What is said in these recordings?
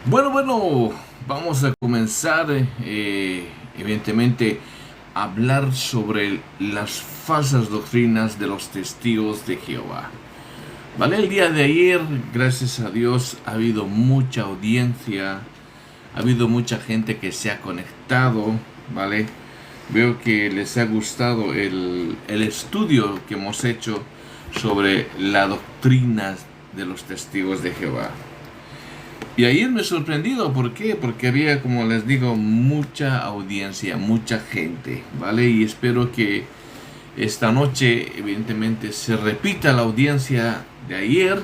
Bueno, vamos a comenzar, evidentemente, a hablar sobre las falsas doctrinas de los testigos de Jehová. ¿Vale? El día de ayer, gracias a Dios, ha habido mucha audiencia, ha habido mucha gente que se ha conectado, ¿vale? Veo que les ha gustado el estudio que hemos hecho sobre la doctrina de los testigos de Jehová. Y ayer me he sorprendido, ¿por qué? Porque había, como les digo, mucha audiencia, mucha gente, ¿vale? Y espero que esta noche, evidentemente, se repita la audiencia de ayer,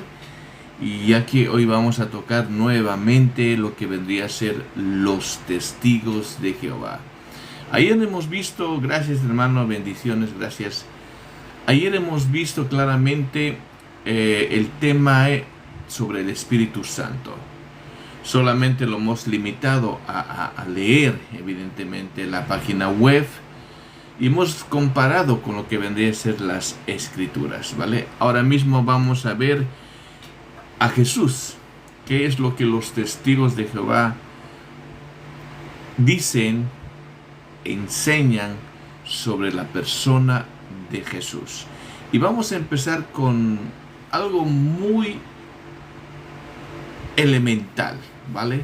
y ya que hoy vamos a tocar nuevamente lo que vendría a ser los testigos de Jehová. Ayer hemos visto, gracias hermano, bendiciones, gracias. Ayer hemos visto claramente el tema sobre el Espíritu Santo. Solamente lo hemos limitado a leer, evidentemente, la página web, y hemos comparado con lo que vendría a ser las escrituras, ¿vale? Ahora mismo vamos a ver a Jesús, qué es lo que los testigos de Jehová dicen, enseñan sobre la persona de Jesús. Y vamos a empezar con algo muy elemental, ¿vale?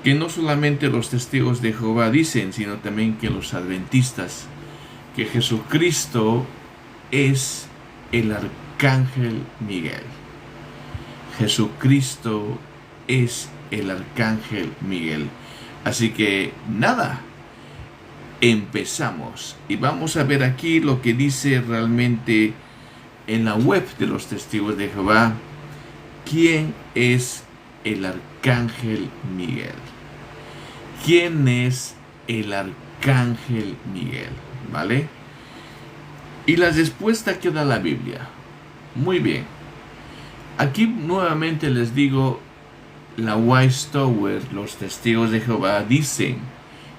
Que no solamente los testigos de Jehová dicen, sino también que los adventistas, que Jesucristo es el arcángel Miguel. Jesucristo es el arcángel Miguel. Así que nada, empezamos y vamos a ver aquí lo que dice realmente en la web de los testigos de Jehová. ¿Quién es el arcángel Miguel? ¿Quién es el arcángel Miguel? ¿Vale? Y la respuesta que da la Biblia. Muy bien. Aquí nuevamente les digo, la Wise Tower, los testigos de Jehová, dicen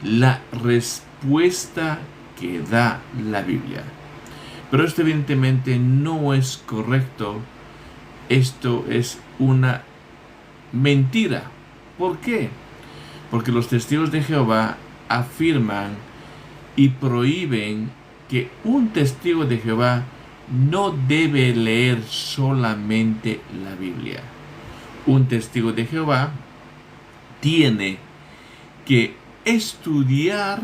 la respuesta que da la Biblia. Pero esto evidentemente no es correcto. Esto es una mentira. ¿Por qué? Porque los testigos de Jehová afirman y prohíben que un testigo de Jehová no debe leer solamente la Biblia. Un testigo de Jehová tiene que estudiar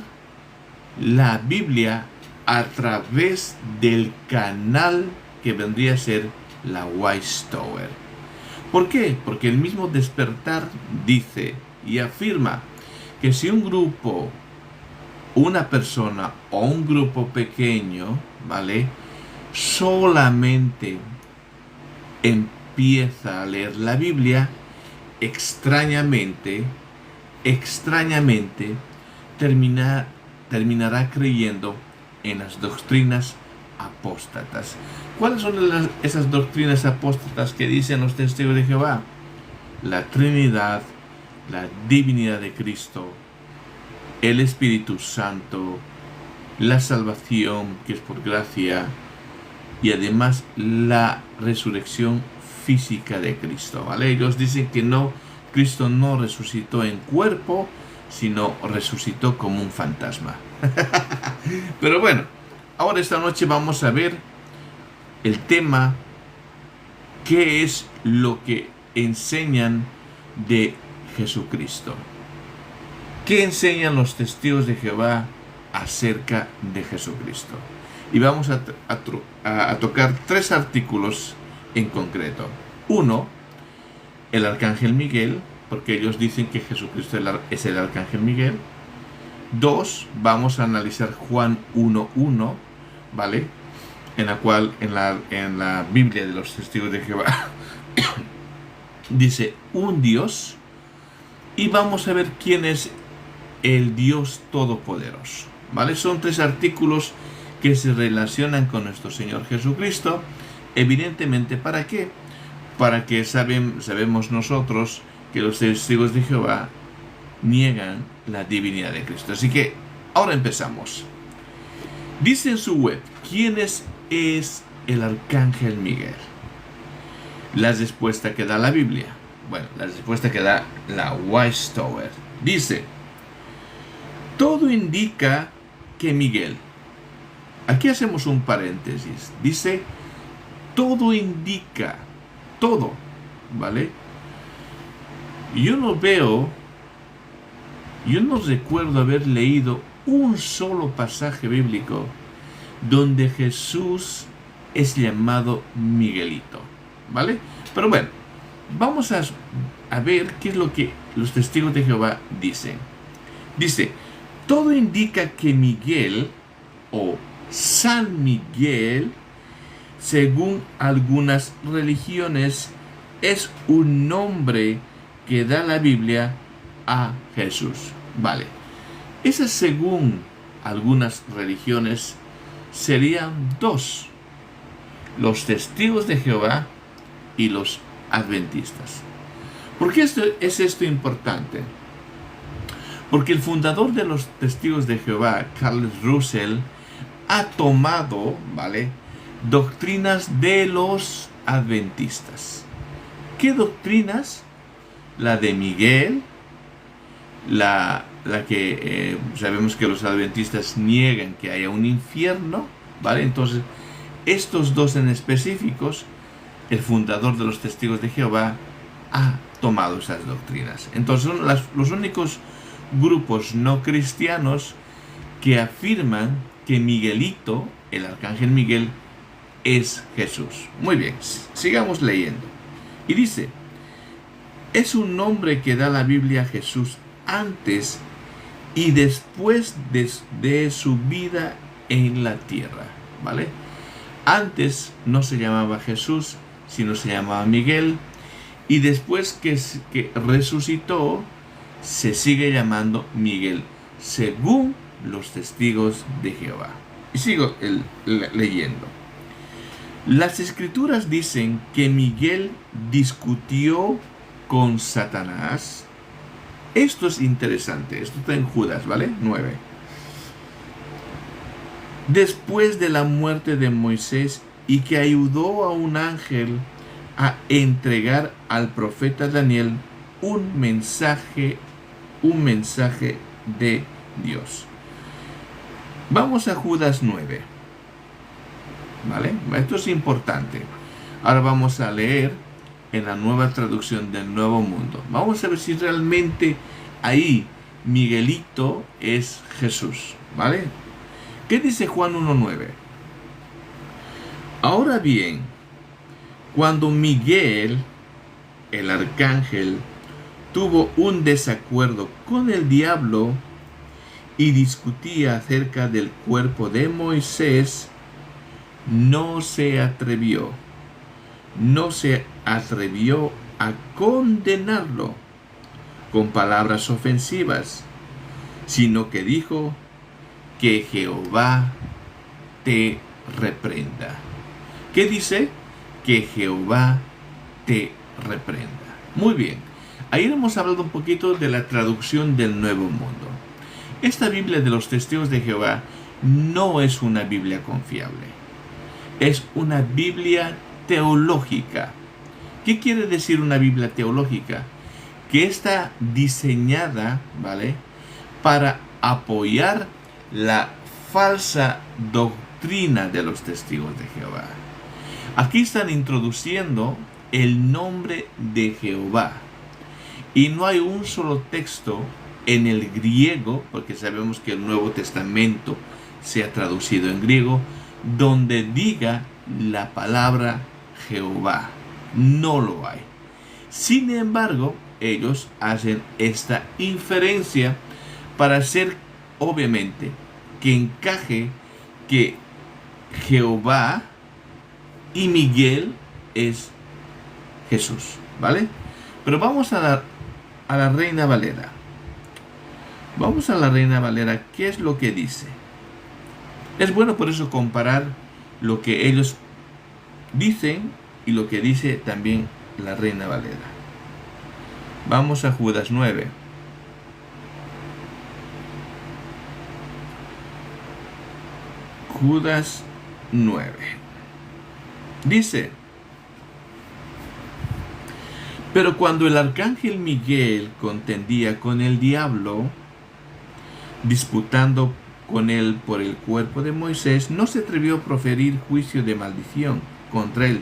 la Biblia a través del canal que vendría a ser la Wise Tower. ¿Por qué? Porque el mismo Despertar dice y afirma que si un grupo, una persona o un grupo pequeño, ¿vale?, solamente empieza a leer la Biblia, extrañamente terminará creyendo en las doctrinas apóstatas. ¿Cuáles son esas doctrinas apóstatas que dicen los testigos de Jehová? La Trinidad, la divinidad de Cristo, el Espíritu Santo, la salvación que es por gracia, y además la resurrección física de Cristo, ¿vale? Ellos dicen que no, Cristo no resucitó en cuerpo, sino resucitó como un fantasma. Pero bueno, ahora esta noche vamos a ver el tema, qué es lo que enseñan de Jesucristo. ¿Qué enseñan los testigos de Jehová acerca de Jesucristo? Y vamos a tocar tres artículos en concreto. Uno, el arcángel Miguel, porque ellos dicen que Jesucristo es el arcángel Miguel. Dos, vamos a analizar Juan 1:1, ¿vale? En la cual, en la Biblia de los testigos de Jehová, dice un Dios, y vamos a ver quién es el Dios Todopoderoso, ¿vale? Son tres artículos que se relacionan con nuestro Señor Jesucristo. Evidentemente, ¿para qué? Para que sabemos nosotros que los testigos de Jehová niegan la divinidad de Cristo. Así que ahora empezamos. Dice en su web, ¿quién es el arcángel Miguel? La respuesta que da la Biblia, Bueno, la respuesta que da la Westover. Dice, todo indica que Miguel. Aquí hacemos un paréntesis. Dice, todo indica. Todo. ¿Vale? Yo no recuerdo haber leído un solo pasaje bíblico donde Jesús es llamado Miguelito. ¿Vale? Pero bueno, vamos a ver qué es lo que los testigos de Jehová dicen. Dice, todo indica que Miguel o San Miguel, según algunas religiones, es un nombre que da la Biblia a Jesús. Vale. Esas, según algunas religiones, serían dos: los testigos de Jehová y los adventistas. ¿Por qué es esto importante? Porque el fundador de los testigos de Jehová, Carl Russell, ha tomado, ¿vale?, doctrinas de los adventistas. ¿Qué doctrinas? La de Miguel, la que sabemos que los adventistas niegan que haya un infierno, ¿vale? Entonces, estos dos en específicos, el fundador de los testigos de Jehová ha tomado esas doctrinas. Entonces, son los únicos grupos no cristianos que afirman que Miguelito, el arcángel Miguel, es Jesús. Muy bien, sigamos leyendo. Y dice, es un nombre que da la Biblia a Jesús antes y después de su vida en la tierra, ¿vale? Antes no se llamaba Jesús, sino se llamaba Miguel, y después que resucitó, se sigue llamando Miguel, según los testigos de Jehová. Y sigo leyendo. Las escrituras dicen que Miguel discutió con Satanás. Esto es interesante. Esto está en Judas, ¿vale? 9. Después de la muerte de Moisés, y que ayudó a un ángel a entregar al profeta Daniel un mensaje de Dios. Vamos a Judas 9. ¿Vale? Esto es importante. Ahora vamos a leer en la nueva traducción del Nuevo Mundo. Vamos a ver si realmente ahí Miguelito es Jesús. ¿Vale? ¿Qué dice Juan 1:9? Ahora bien, cuando Miguel, el arcángel, tuvo un desacuerdo con el diablo y discutía acerca del cuerpo de Moisés, no se atrevió a condenarlo con palabras ofensivas, sino que dijo, que Jehová te reprenda. ¿Qué dice? Que Jehová te reprenda. Muy bien. Ahí hemos hablado un poquito de la traducción del Nuevo Mundo. Esta Biblia de los Testigos de Jehová no es una Biblia confiable. Es una Biblia teológica. ¿Qué quiere decir una Biblia teológica? Que está diseñada, ¿vale?, para apoyar la falsa doctrina de los Testigos de Jehová. Aquí están introduciendo el nombre de Jehová. Y no hay un solo texto en el griego, porque sabemos que el Nuevo Testamento se ha traducido en griego, donde diga la palabra Jehová. No lo hay. Sin embargo, ellos hacen esta inferencia para hacer, obviamente, que encaje que Jehová y Miguel es Jesús, ¿vale? Pero vamos a la Reina Valera. Vamos a la Reina Valera. ¿Qué es lo que dice? Es bueno por eso comparar lo que ellos dicen y lo que dice también la Reina Valera. Vamos a Judas 9. Judas 9. Dice, Pero cuando el arcángel Miguel contendía con el diablo, disputando con él por el cuerpo de Moisés, no se atrevió a proferir juicio de maldición contra él,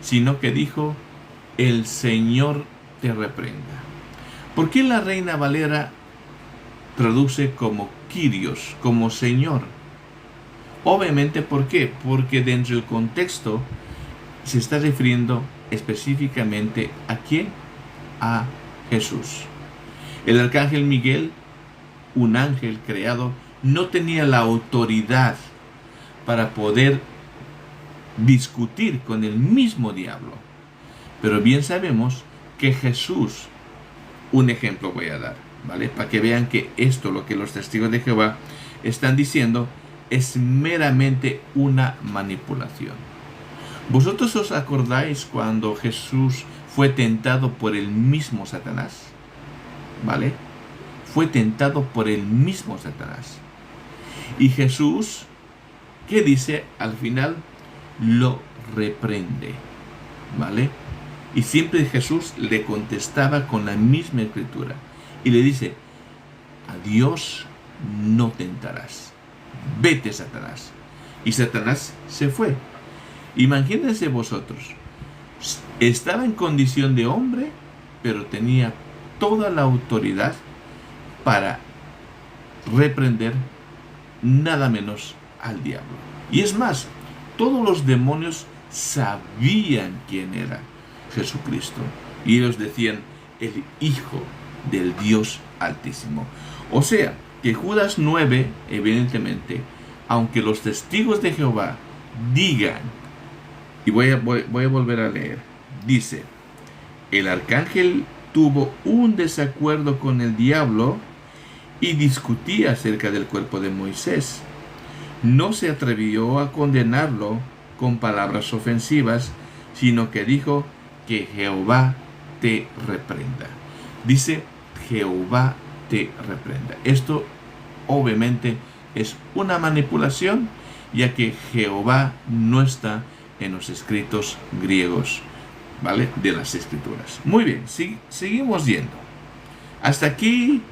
sino que dijo: el Señor te reprenda. ¿Por qué la Reina Valera traduce como Kyrios, como Señor? Obviamente, ¿por qué? Porque dentro del contexto se está refiriendo específicamente ¿a quién? A Jesús. El arcángel Miguel, un ángel creado, no tenía la autoridad para poder discutir con el mismo diablo. Pero bien sabemos que Jesús, un ejemplo voy a dar, ¿vale? Para que vean que esto, lo que los testigos de Jehová están diciendo, es meramente una manipulación. ¿Vosotros os acordáis cuando Jesús fue tentado por el mismo Satanás? ¿Vale? Fue tentado por el mismo Satanás. Y Jesús, ¿qué dice al final? Lo reprende, ¿vale? Y siempre Jesús le contestaba con la misma escritura. Y le dice: a Dios no tentarás. Vete, Satanás. Y Satanás se fue. Imagínense vosotros. Estaba en condición de hombre, pero tenía toda la autoridad para reprender nada menos al diablo. Y es más, todos los demonios sabían quién era Jesucristo. Y ellos decían: el Hijo del Dios Altísimo. O sea, que Judas 9, evidentemente, aunque los testigos de Jehová digan, y voy a volver a leer, dice: el arcángel tuvo un desacuerdo con el diablo y discutía acerca del cuerpo de Moisés. No se atrevió a condenarlo con palabras ofensivas, sino que dijo: que Jehová te reprenda. Dice: Jehová te reprenda. Esto obviamente es una manipulación, ya que Jehová no está en los escritos griegos, ¿vale? De las escrituras. Muy bien, seguimos yendo. Hasta aquí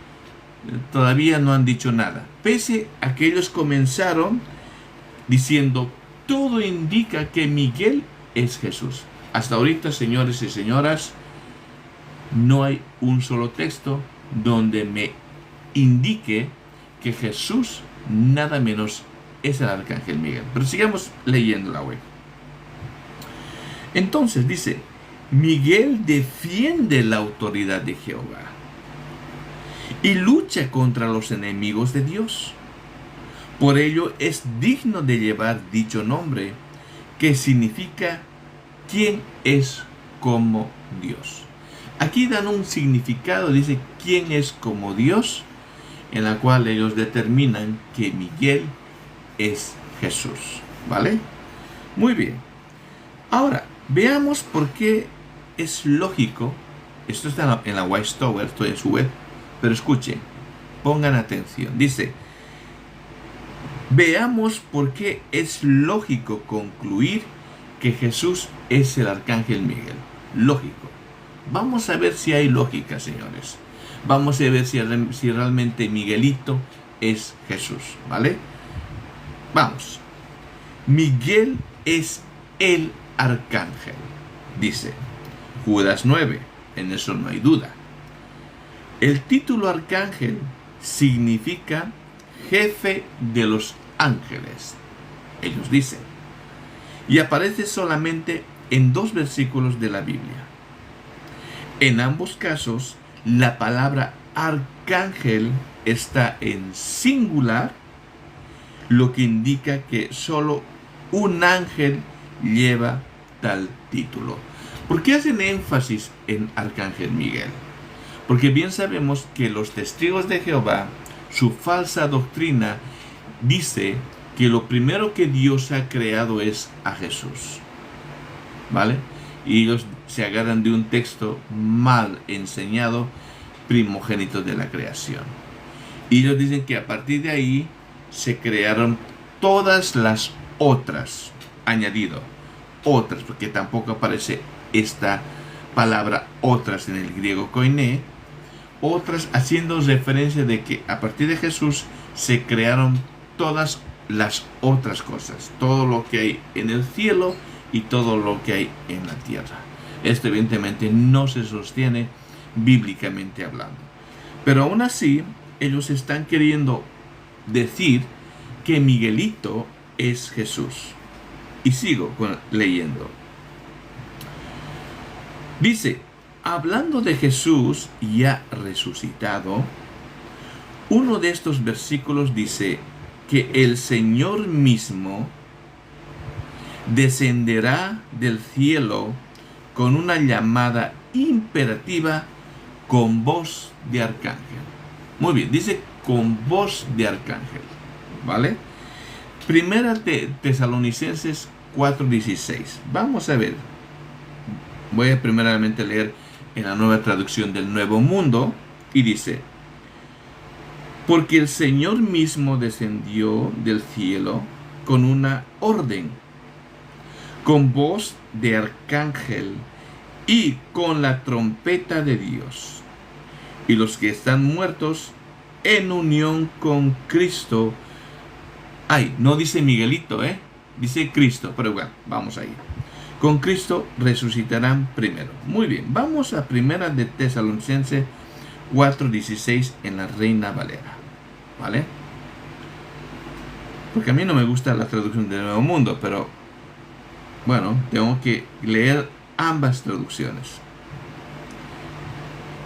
todavía no han dicho nada, pese a que ellos comenzaron diciendo: todo indica que Miguel es Jesús. Hasta ahorita, señores y señoras, no hay un solo texto donde me indique que Jesús nada menos es el arcángel Miguel. Pero sigamos leyendo la web. Entonces dice: Miguel defiende la autoridad de Jehová y lucha contra los enemigos de Dios. Por ello es digno de llevar dicho nombre, que significa ¿quién es como Dios? Aquí dan un significado, dice ¿quién es como Dios?, en la cual ellos determinan que Miguel es Jesús, ¿vale? Muy bien. Ahora, veamos por qué es lógico. Esto está en la White Tower, estoy en su web, pero escuchen, pongan atención. Dice: veamos por qué es lógico concluir que Jesús es el arcángel Miguel. Lógico. Vamos a ver si hay lógica, señores. Vamos a ver si realmente Miguelito es Jesús, ¿vale? Vamos. Miguel es el arcángel, dice Judas 9, en eso no hay duda. El título arcángel significa jefe de los ángeles, ellos dicen, y aparece solamente en 2 versículos de la Biblia. En ambos casos, la palabra arcángel está en singular, lo que indica que solo un ángel lleva tal título. ¿Por qué hacen énfasis en arcángel Miguel? Porque bien sabemos que los testigos de Jehová, su falsa doctrina, dice que lo primero que Dios ha creado es a Jesús, ¿vale? Y ellos se agarran de un texto mal enseñado, primogénito de la creación. Y ellos dicen que a partir de ahí se crearon todas las otras, añadido, otras, porque tampoco aparece esta palabra otras en el griego koiné, otras haciendo referencia de que a partir de Jesús se crearon todas las otras cosas, todo lo que hay en el cielo y todo lo que hay en la tierra. Esto evidentemente no se sostiene bíblicamente hablando. Pero aún así, ellos están queriendo decir que Miguelito es Jesús. Y sigo leyendo. Dice, hablando de Jesús ya resucitado, uno de estos versículos dice que el Señor mismo descenderá del cielo con una llamada imperativa con voz de arcángel. Muy bien, dice con voz de arcángel, ¿vale? Primera de Tesalonicenses 4:16. Vamos a ver. Voy a primeramente leer en la Nueva Traducción del Nuevo Mundo y dice: porque el Señor mismo descendió del cielo con una orden, con voz de arcángel y con la trompeta de Dios. Y los que están muertos en unión con Cristo. Ay, no dice Miguelito, dice Cristo, pero bueno, vamos ahí. Con Cristo resucitarán primero. Muy bien, vamos a Primera de Tesalonicenses 4:16 en la Reina Valera, ¿vale? Porque a mí no me gusta la traducción del Nuevo Mundo, pero bueno, tengo que leer ambas traducciones,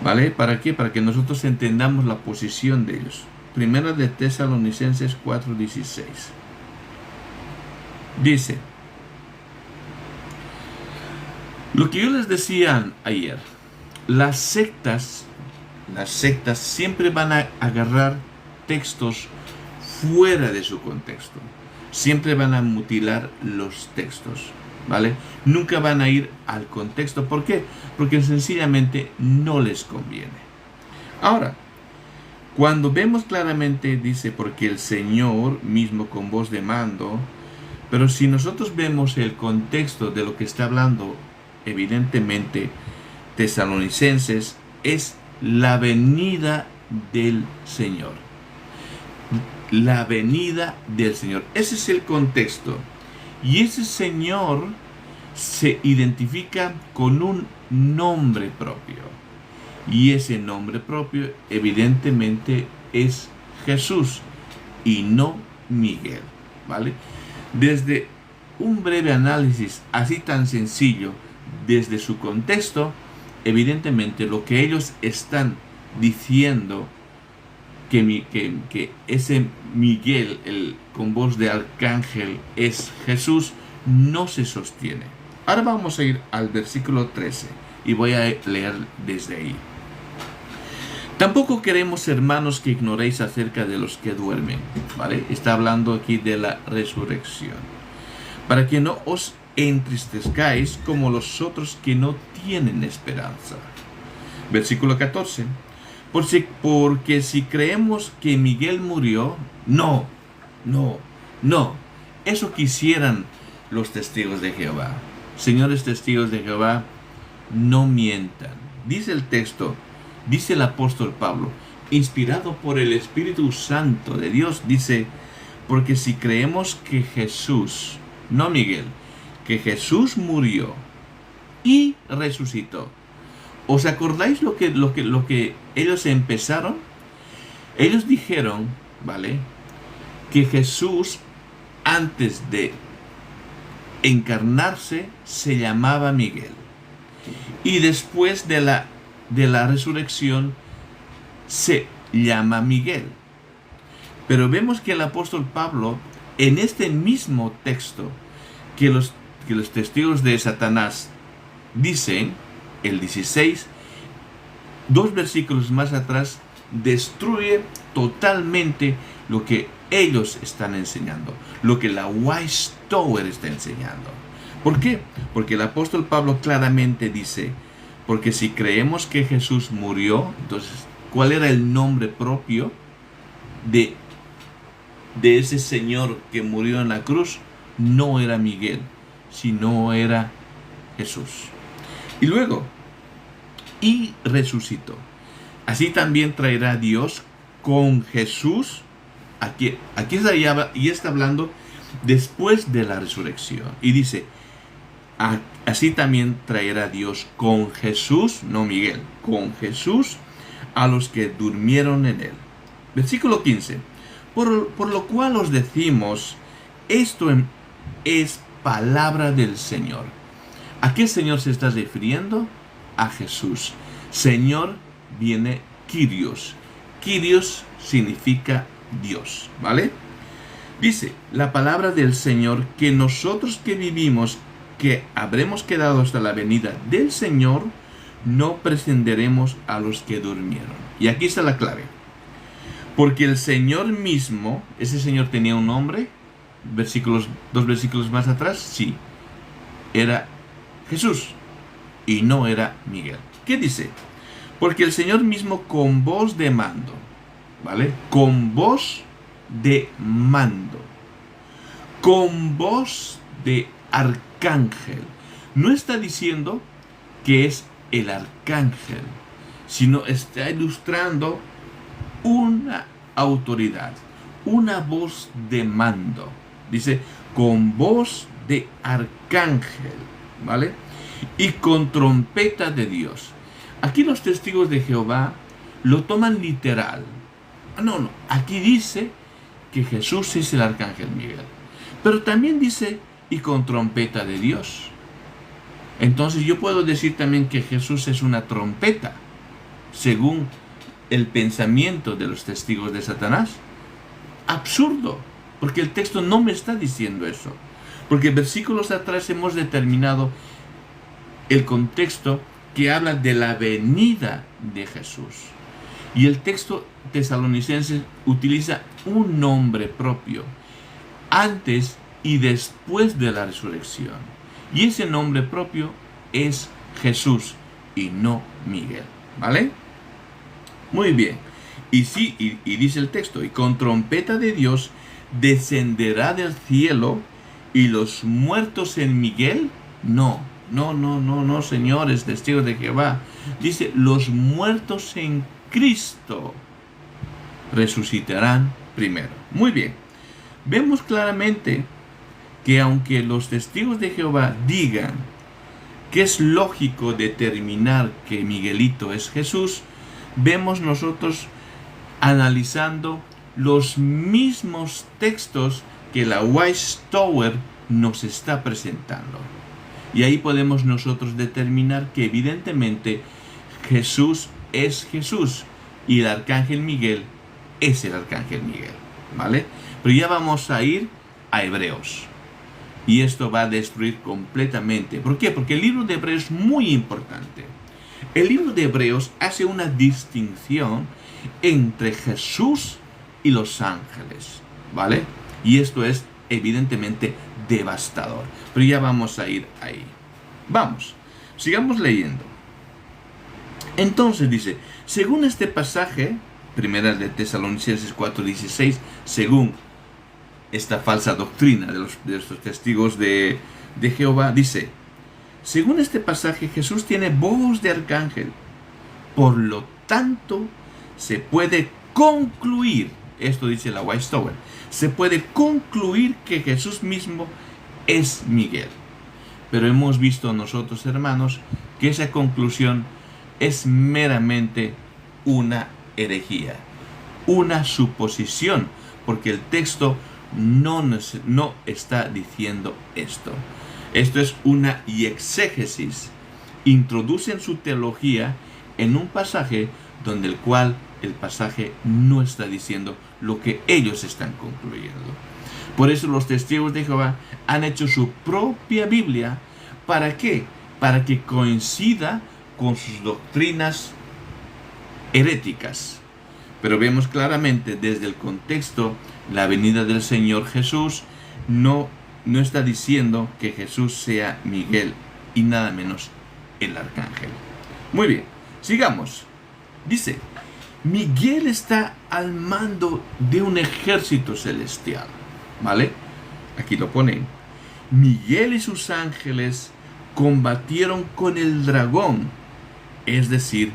¿vale? ¿Para qué? Para que nosotros entendamos la posición de ellos. Primera de Tesalonicenses 4:16. Dice, lo que yo les decía ayer, las sectas siempre van a agarrar textos fuera de su contexto. Siempre van a mutilar los textos, ¿vale? Nunca van a ir al contexto. ¿Por qué? Porque sencillamente no les conviene. Ahora, cuando vemos claramente, dice, porque el Señor mismo con voz de mando, pero si nosotros vemos el contexto de lo que está hablando, evidentemente, Tesalonicenses es la venida del Señor. La venida del Señor. Ese es el contexto. Y ese Señor se identifica con un nombre propio. Y ese nombre propio evidentemente es Jesús y no Miguel, ¿vale? Desde un breve análisis así tan sencillo, desde su contexto, evidentemente lo que ellos están diciendo que ese Miguel, con voz de arcángel, es Jesús, no se sostiene. Ahora vamos a ir al versículo 13 y voy a leer desde ahí. Tampoco queremos, hermanos, que ignoréis acerca de los que duermen, ¿vale? Está hablando aquí de la resurrección. Para que no os entristezcáis como los otros que no tienen esperanza. Versículo 14. Porque si creemos que Miguel murió, no. Eso quisieran los testigos de Jehová. Señores testigos de Jehová, no mientan. Dice el texto, dice el apóstol Pablo, inspirado por el Espíritu Santo de Dios, dice, porque si creemos que Jesús, no Miguel, que Jesús murió y resucitó. ¿Os acordáis lo que ellos empezaron? Ellos dijeron, ¿vale?, que Jesús, antes de encarnarse, se llamaba Miguel. Y después de la resurrección, se llama Miguel. Pero vemos que el apóstol Pablo, en este mismo texto, que los testigos de Satanás dicen, el 16, 2 versículos más atrás, destruye totalmente lo que ellos están enseñando, lo que la White Tower está enseñando. ¿Por qué? Porque el apóstol Pablo claramente dice, porque si creemos que Jesús murió, entonces, ¿cuál era el nombre propio de ese Señor que murió en la cruz? No era Miguel, sino era Jesús. Y luego, y resucitó. Así también traerá Dios con Jesús. Aquí está hablando después de la resurrección. Y dice, así también traerá Dios con Jesús, no Miguel, con Jesús a los que durmieron en él. Versículo 15. Por lo cual os decimos, esto es palabra del Señor. ¿A qué Señor se está refiriendo? A Jesús. Señor viene Kyrios. Kyrios significa Dios, ¿vale? Dice la palabra del Señor que nosotros que vivimos, que habremos quedado hasta la venida del Señor, no precederemos a los que durmieron. Y aquí está la clave. Porque el Señor mismo, ese Señor tenía un nombre, dos versículos más atrás, sí, era Jesús y no era Miguel. ¿Qué dice? Porque el Señor mismo con voz de mando, ¿vale? Con voz de mando, con voz de arcángel. No está diciendo que es el arcángel, sino está ilustrando una autoridad, una voz de mando. Dice, con voz de arcángel, ¿vale? Y con trompeta de Dios. Aquí los testigos de Jehová lo toman literal. No, aquí dice que Jesús es el arcángel Miguel. Pero también dice, y con trompeta de Dios. Entonces yo puedo decir también que Jesús es una trompeta, según el pensamiento de los testigos de Satanás. Absurdo, porque el texto no me está diciendo eso. Porque versículos atrás hemos determinado el contexto que habla de la venida de Jesús. Y el texto tesalonicense utiliza un nombre propio, antes y después de la resurrección. Y ese nombre propio es Jesús y no Miguel, ¿vale? Muy bien. Y sí, y dice el texto, y con trompeta de Dios descenderá del cielo, y los muertos en Miguel, no, señores, testigos de Jehová. Dice, los muertos en Cristo resucitarán primero. Muy bien. Vemos claramente que aunque los testigos de Jehová digan que es lógico determinar que Miguelito es Jesús, vemos nosotros analizando los mismos textos que la Westower nos está presentando. Y ahí podemos nosotros determinar que evidentemente Jesús es Jesús y el arcángel Miguel es el arcángel Miguel, ¿vale? Pero ya vamos a ir a Hebreos. Y esto va a destruir completamente. ¿Por qué? Porque el libro de Hebreos es muy importante. El libro de Hebreos hace una distinción entre Jesús y los ángeles, ¿vale? Y esto es evidentemente devastador. Pero ya vamos a ir ahí. Vamos, sigamos leyendo. Entonces dice, según este pasaje, primera de Tesalonicenses 4:16, según esta falsa doctrina de estos testigos de Jehová, dice, según este pasaje Jesús tiene voz de arcángel, por lo tanto se puede concluir, esto dice la Westower, se puede concluir que Jesús mismo es Miguel. Pero hemos visto nosotros, hermanos, que esa conclusión es meramente una herejía, una suposición, porque el texto no está diciendo esto. Esto es una exégesis. Introducen su teología en un pasaje donde el pasaje no está diciendo lo que ellos están concluyendo. Por eso los testigos de Jehová han hecho su propia Biblia. ¿Para qué? Para que coincida con sus doctrinas heréticas. Pero vemos claramente desde el contexto, la venida del Señor Jesús no está diciendo que Jesús sea Miguel y nada menos el arcángel. Muy bien, sigamos. Dice, Miguel está al mando de un ejército celestial, ¿vale? Aquí lo ponen. Miguel y sus ángeles combatieron con el dragón es decir,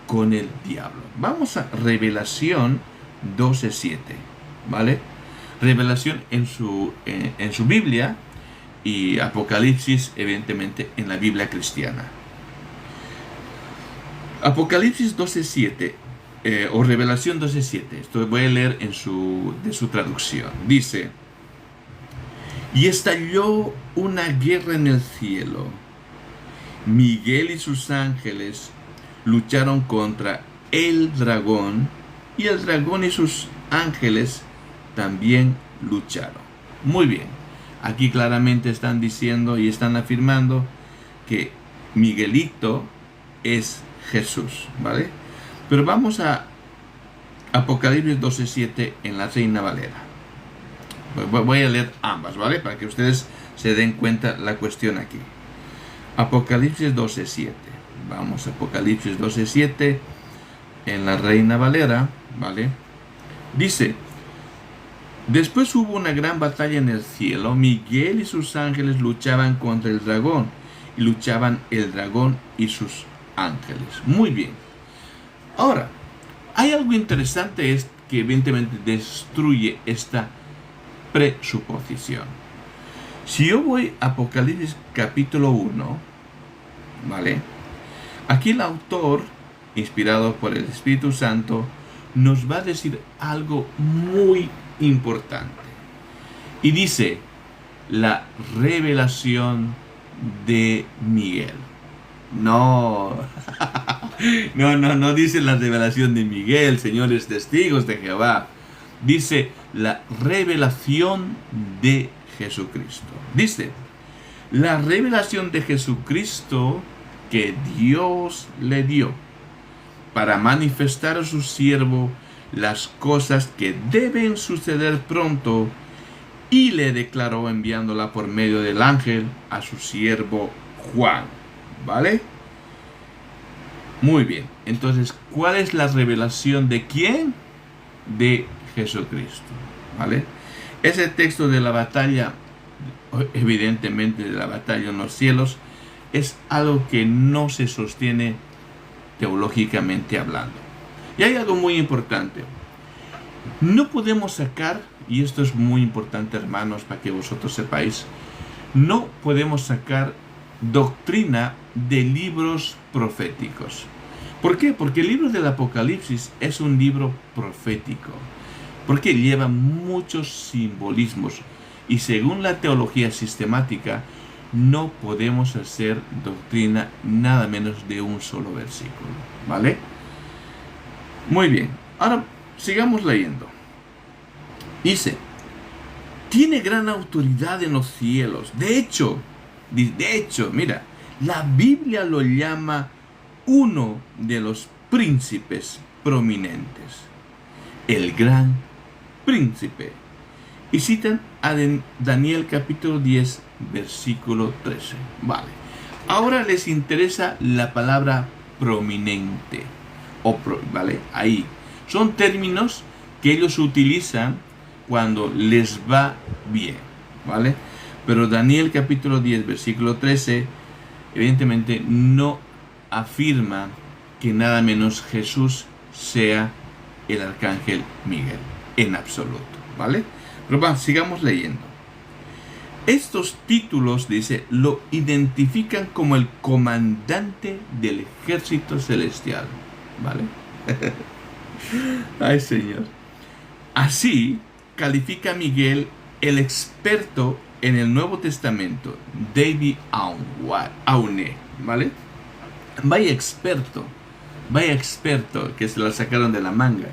con el diablo. Vamos a Revelación 12:7, ¿vale? Revelación en su Biblia y Apocalipsis, evidentemente, en la Biblia cristiana. Apocalipsis 12:7 o Revelación 12:7, esto voy a leer de su traducción. Dice: y estalló una guerra en el cielo. Miguel y sus ángeles lucharon contra el dragón, y el dragón y sus ángeles también lucharon. Muy bien, aquí claramente están diciendo y están afirmando que Miguelito es Jesús, ¿vale? Pero vamos a Apocalipsis 12:7 en la Reina Valera. Voy a leer ambas, ¿vale? Para que ustedes se den cuenta la cuestión aquí. Apocalipsis 12:7. Vamos a Apocalipsis 12:7 en la Reina Valera, ¿vale? Dice: después hubo una gran batalla en el cielo. Miguel y sus ángeles luchaban contra el dragón, y luchaban el dragón y sus ángeles. Muy bien. Ahora, hay algo interesante es que evidentemente destruye esta presuposición. Si yo voy a Apocalipsis capítulo 1, ¿vale? Aquí el autor, inspirado por el Espíritu Santo, nos va a decir algo muy importante. Y dice: la revelación de Miguel. No, no dice la revelación de Miguel, señores testigos de Jehová. Dice la revelación de Jesucristo. Dice: la revelación de Jesucristo que Dios le dio para manifestar a su siervo las cosas que deben suceder pronto, y le declaró enviándola por medio del ángel a su siervo Juan. ¿Vale? Muy bien. Entonces, ¿cuál es la revelación de quién? De Jesucristo. ¿Vale? Ese texto de la batalla, evidentemente de la batalla en los cielos, es algo que no se sostiene teológicamente hablando. Y hay algo muy importante. No podemos sacar, y esto es muy importante, hermanos, para que vosotros sepáis, no podemos sacar doctrina de libros proféticos. ¿Por qué? Porque el libro del Apocalipsis es un libro profético, porque lleva muchos simbolismos, y según la teología sistemática no podemos hacer doctrina nada menos de un solo versículo, ¿vale? Muy bien, ahora sigamos leyendo. Dice: tiene gran autoridad en los cielos. De hecho, mira, la Biblia lo llama uno de los príncipes prominentes, el gran príncipe. Y citan a Daniel capítulo 10, versículo 13. Vale. Ahora les interesa la palabra prominente. ¿Vale? Ahí. Son términos que ellos utilizan cuando les va bien. ¿Vale? Pero Daniel capítulo 10, versículo 13, evidentemente no afirma que nada menos Jesús sea el arcángel Miguel, en absoluto, ¿vale? Pero sigamos leyendo. Estos títulos, dice, lo identifican como el comandante del ejército celestial, ¿vale? Ay, Señor. Así califica a Miguel, el experto en el Nuevo Testamento, David Aune, ¿vale? Vaya experto que se la sacaron de la manga.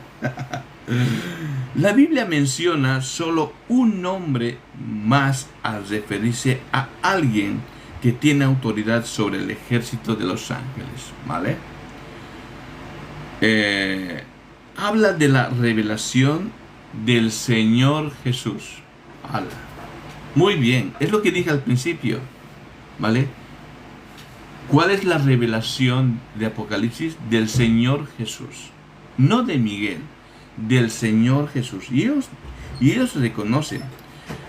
La Biblia menciona solo un nombre más al referirse a alguien que tiene autoridad sobre el ejército de los ángeles, ¿vale? Habla de la revelación del Señor Jesús. Muy bien, es lo que dije al principio, ¿vale? ¿Cuál es la revelación de Apocalipsis? Del Señor Jesús, no de Miguel, del Señor Jesús. Y ellos reconocen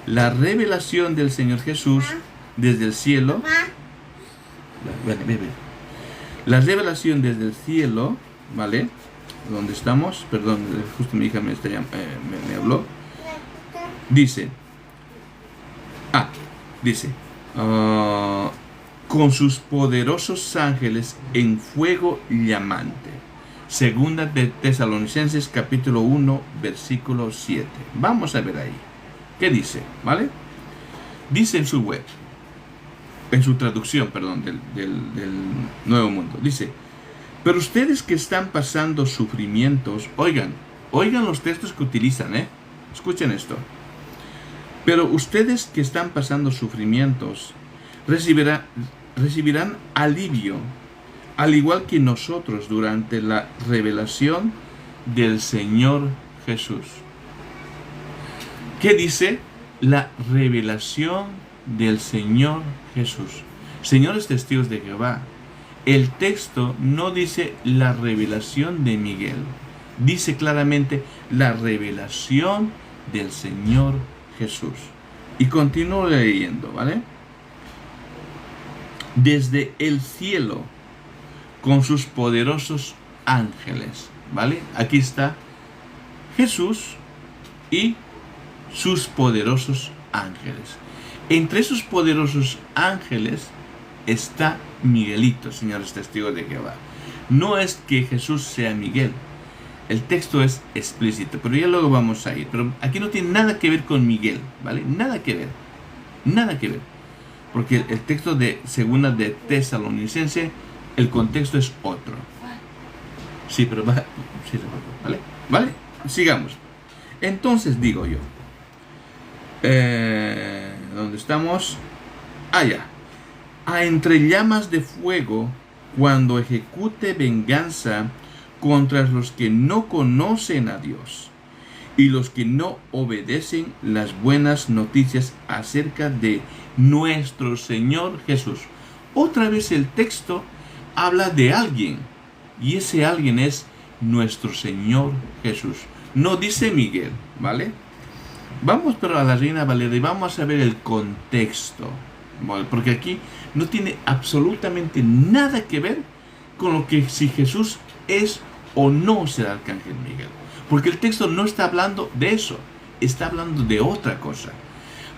la revelación del Señor Jesús desde el cielo. La revelación desde el cielo, ¿vale? ¿Dónde estamos? Perdón, justo mi hija me habló. Dice, dice, con sus poderosos ángeles en fuego llamante. Segunda de Tesalonicenses capítulo 1, versículo 7. Vamos a ver ahí. ¿Qué dice? ¿Vale? Dice en su web, en su traducción, perdón, del Nuevo Mundo. Dice, pero ustedes que están pasando sufrimientos, oigan los textos que utilizan, escuchen esto. Pero ustedes que están pasando sufrimientos recibirán alivio, al igual que nosotros durante la revelación del Señor Jesús. ¿Qué dice? La revelación del Señor Jesús. Señores testigos de Jehová, el texto no dice la revelación de Miguel, dice claramente la revelación del Señor Jesús. Y continúo leyendo, ¿vale? Desde el cielo, con sus poderosos ángeles, ¿vale? Aquí está Jesús y sus poderosos ángeles. Entre esos poderosos ángeles está Miguelito, señores testigos de Jehová. No es que Jesús sea Miguel. El texto es explícito, pero ya luego vamos a ir. Pero aquí no tiene nada que ver con Miguel, ¿vale? Nada que ver. Nada que ver. Porque el texto de Segunda de Tesalonicenses, el contexto es otro. Sí, pero ¿vale? ¿Vale? Sigamos. Entonces digo yo. ¿Dónde estamos? Ya. Entre llamas de fuego, cuando ejecute venganza contra los que no conocen a Dios y los que no obedecen las buenas noticias acerca de nuestro Señor Jesús. Otra vez el texto habla de alguien, y ese alguien es nuestro Señor Jesús. No dice Miguel, ¿vale? Vamos pero a la Reina Valera y vamos a ver el contexto, ¿vale? Porque aquí no tiene absolutamente nada que ver con lo que si Jesús es o no es el arcángel Miguel. Porque el texto no está hablando de eso, está hablando de otra cosa.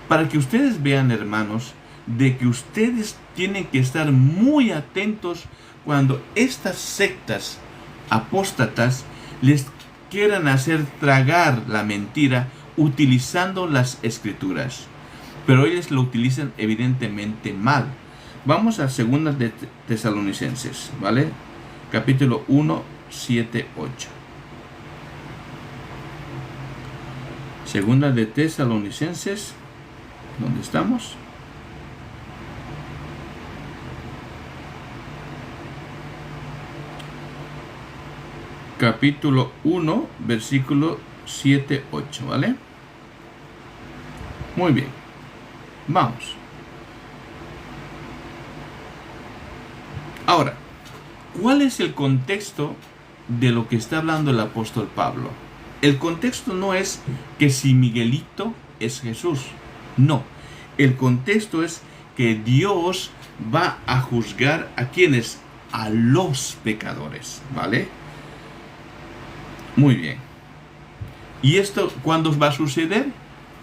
Para que ustedes vean, hermanos, de que ustedes tienen que estar muy atentos cuando estas sectas apóstatas les quieran hacer tragar la mentira utilizando las escrituras. Pero ellos lo utilizan evidentemente mal. Vamos a 2 de Tesalonicenses, ¿vale? Capítulo 1, 7, 8. Segunda de Tesalonicenses, ¿dónde estamos? Capítulo 1, versículo 7, 8, ¿vale? Muy bien. Vamos. Ahora, ¿cuál es el contexto de lo que está hablando el apóstol Pablo? El contexto no es que si Miguelito es Jesús. No. El contexto es que Dios va a juzgar a quienes, a los pecadores, ¿vale? Muy bien. ¿Y esto cuándo va a suceder?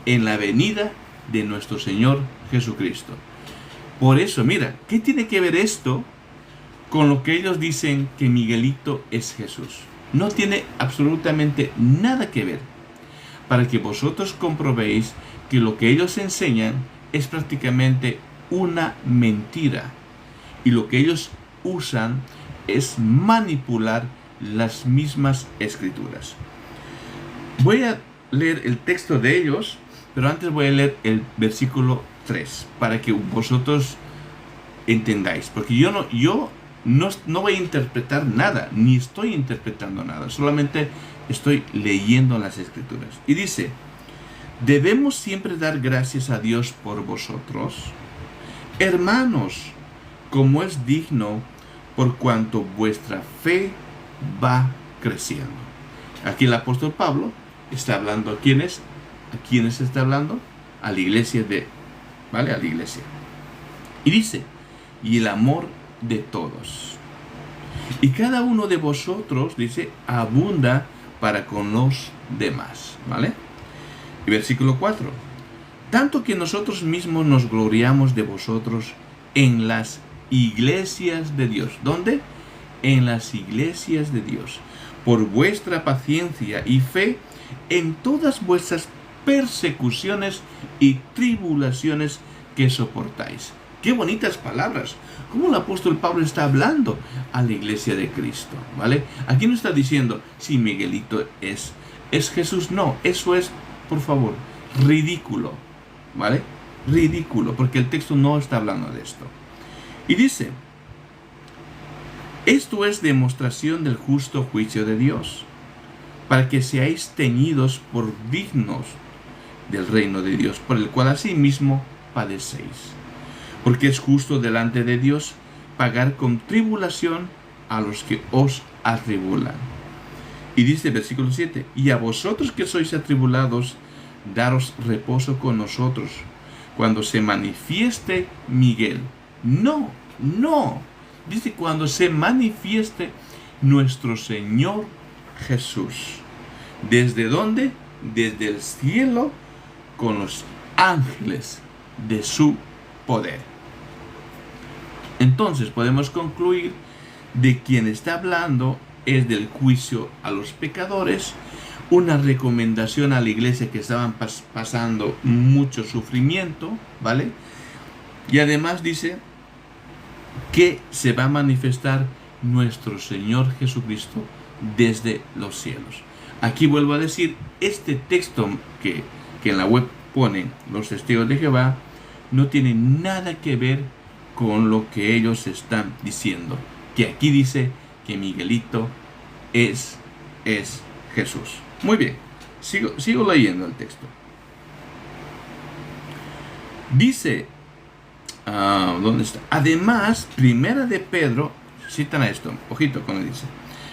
En la venida de nuestro Señor Jesucristo. Por eso, mira, ¿qué tiene que ver esto con lo que ellos dicen que Miguelito es Jesús? No tiene absolutamente nada que ver. Para que vosotros comprobéis que lo que ellos enseñan es prácticamente una mentira. Y lo que ellos usan es manipular las mismas escrituras. Voy a leer el texto de ellos, pero antes voy a leer el versículo 3 para que vosotros entendáis. Porque yo no voy a interpretar nada, ni estoy interpretando nada, solamente estoy leyendo las escrituras. Y dice, debemos siempre dar gracias a Dios por vosotros, hermanos, como es digno, por cuanto vuestra fe va creciendo. Aquí el apóstol Pablo está hablando a quiénes está hablando, a la iglesia ¿vale? A la iglesia. Y dice, y el amor de todos. Y cada uno de vosotros, dice, abunda para con los demás, ¿vale? Y versículo 4. Tanto que nosotros mismos nos gloriamos de vosotros en las iglesias de Dios. ¿Dónde? En las iglesias de Dios. Por vuestra paciencia y fe en todas vuestras persecuciones y tribulaciones que soportáis. Qué bonitas palabras. ¿Cómo el apóstol Pablo está hablando a la iglesia de Cristo? ¿Vale? Aquí no está diciendo si Miguelito es Jesús. No, eso es, por favor, ridículo. ¿Vale? Ridículo, porque el texto no está hablando de esto. Y dice, esto es demostración del justo juicio de Dios, para que seáis tenidos por dignos del reino de Dios, por el cual asimismo padecéis. Porque es justo delante de Dios pagar con tribulación a los que os atribulan. Y dice el versículo 7, y a vosotros que sois atribulados, daros reposo con nosotros, cuando se manifieste Miguel. No, dice cuando se manifieste nuestro Señor Jesús. ¿Desde dónde? Desde el cielo, con los ángeles de su poder. Entonces podemos concluir de quien está hablando es del juicio a los pecadores, una recomendación a la iglesia que estaban pasando mucho sufrimiento, ¿vale? Y además dice que se va a manifestar nuestro Señor Jesucristo desde los cielos. Aquí vuelvo a decir, este texto que en la web ponen los testigos de Jehová no tiene nada que ver con lo que ellos están diciendo. Que aquí dice que Miguelito es Jesús. Muy bien, sigo leyendo el texto. Dice, ¿dónde está? Además, primera de Pedro, citan a esto, ojito cuando dice.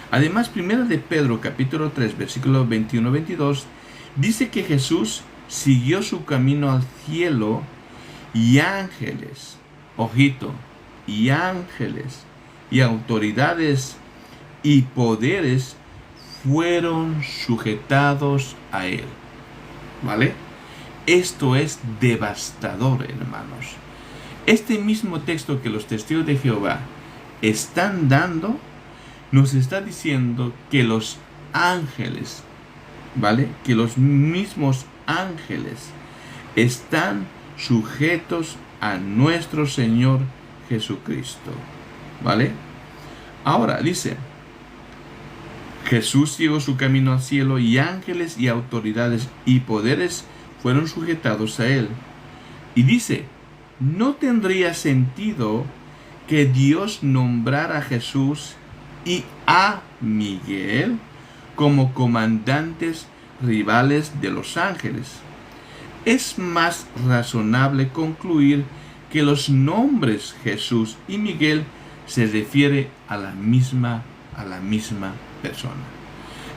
Además, primera de Pedro, capítulo 3, versículo 21-22, dice que Jesús siguió su camino al cielo y ángeles, ojito, y ángeles y autoridades y poderes fueron sujetados a él. ¿Vale? Esto es devastador, hermanos. Este mismo texto que los testigos de Jehová están dando, nos está diciendo que los ángeles, ¿vale? Que los mismos ángeles están sujetos a nuestro Señor Jesucristo, ¿vale? Ahora dice, Jesús siguió su camino al cielo y ángeles y autoridades y poderes fueron sujetados a él. Y dice, no tendría sentido que Dios nombrara a Jesús y a Miguel como comandantes rivales de los ángeles. Es más razonable concluir que los nombres Jesús y Miguel se refiere a la misma persona.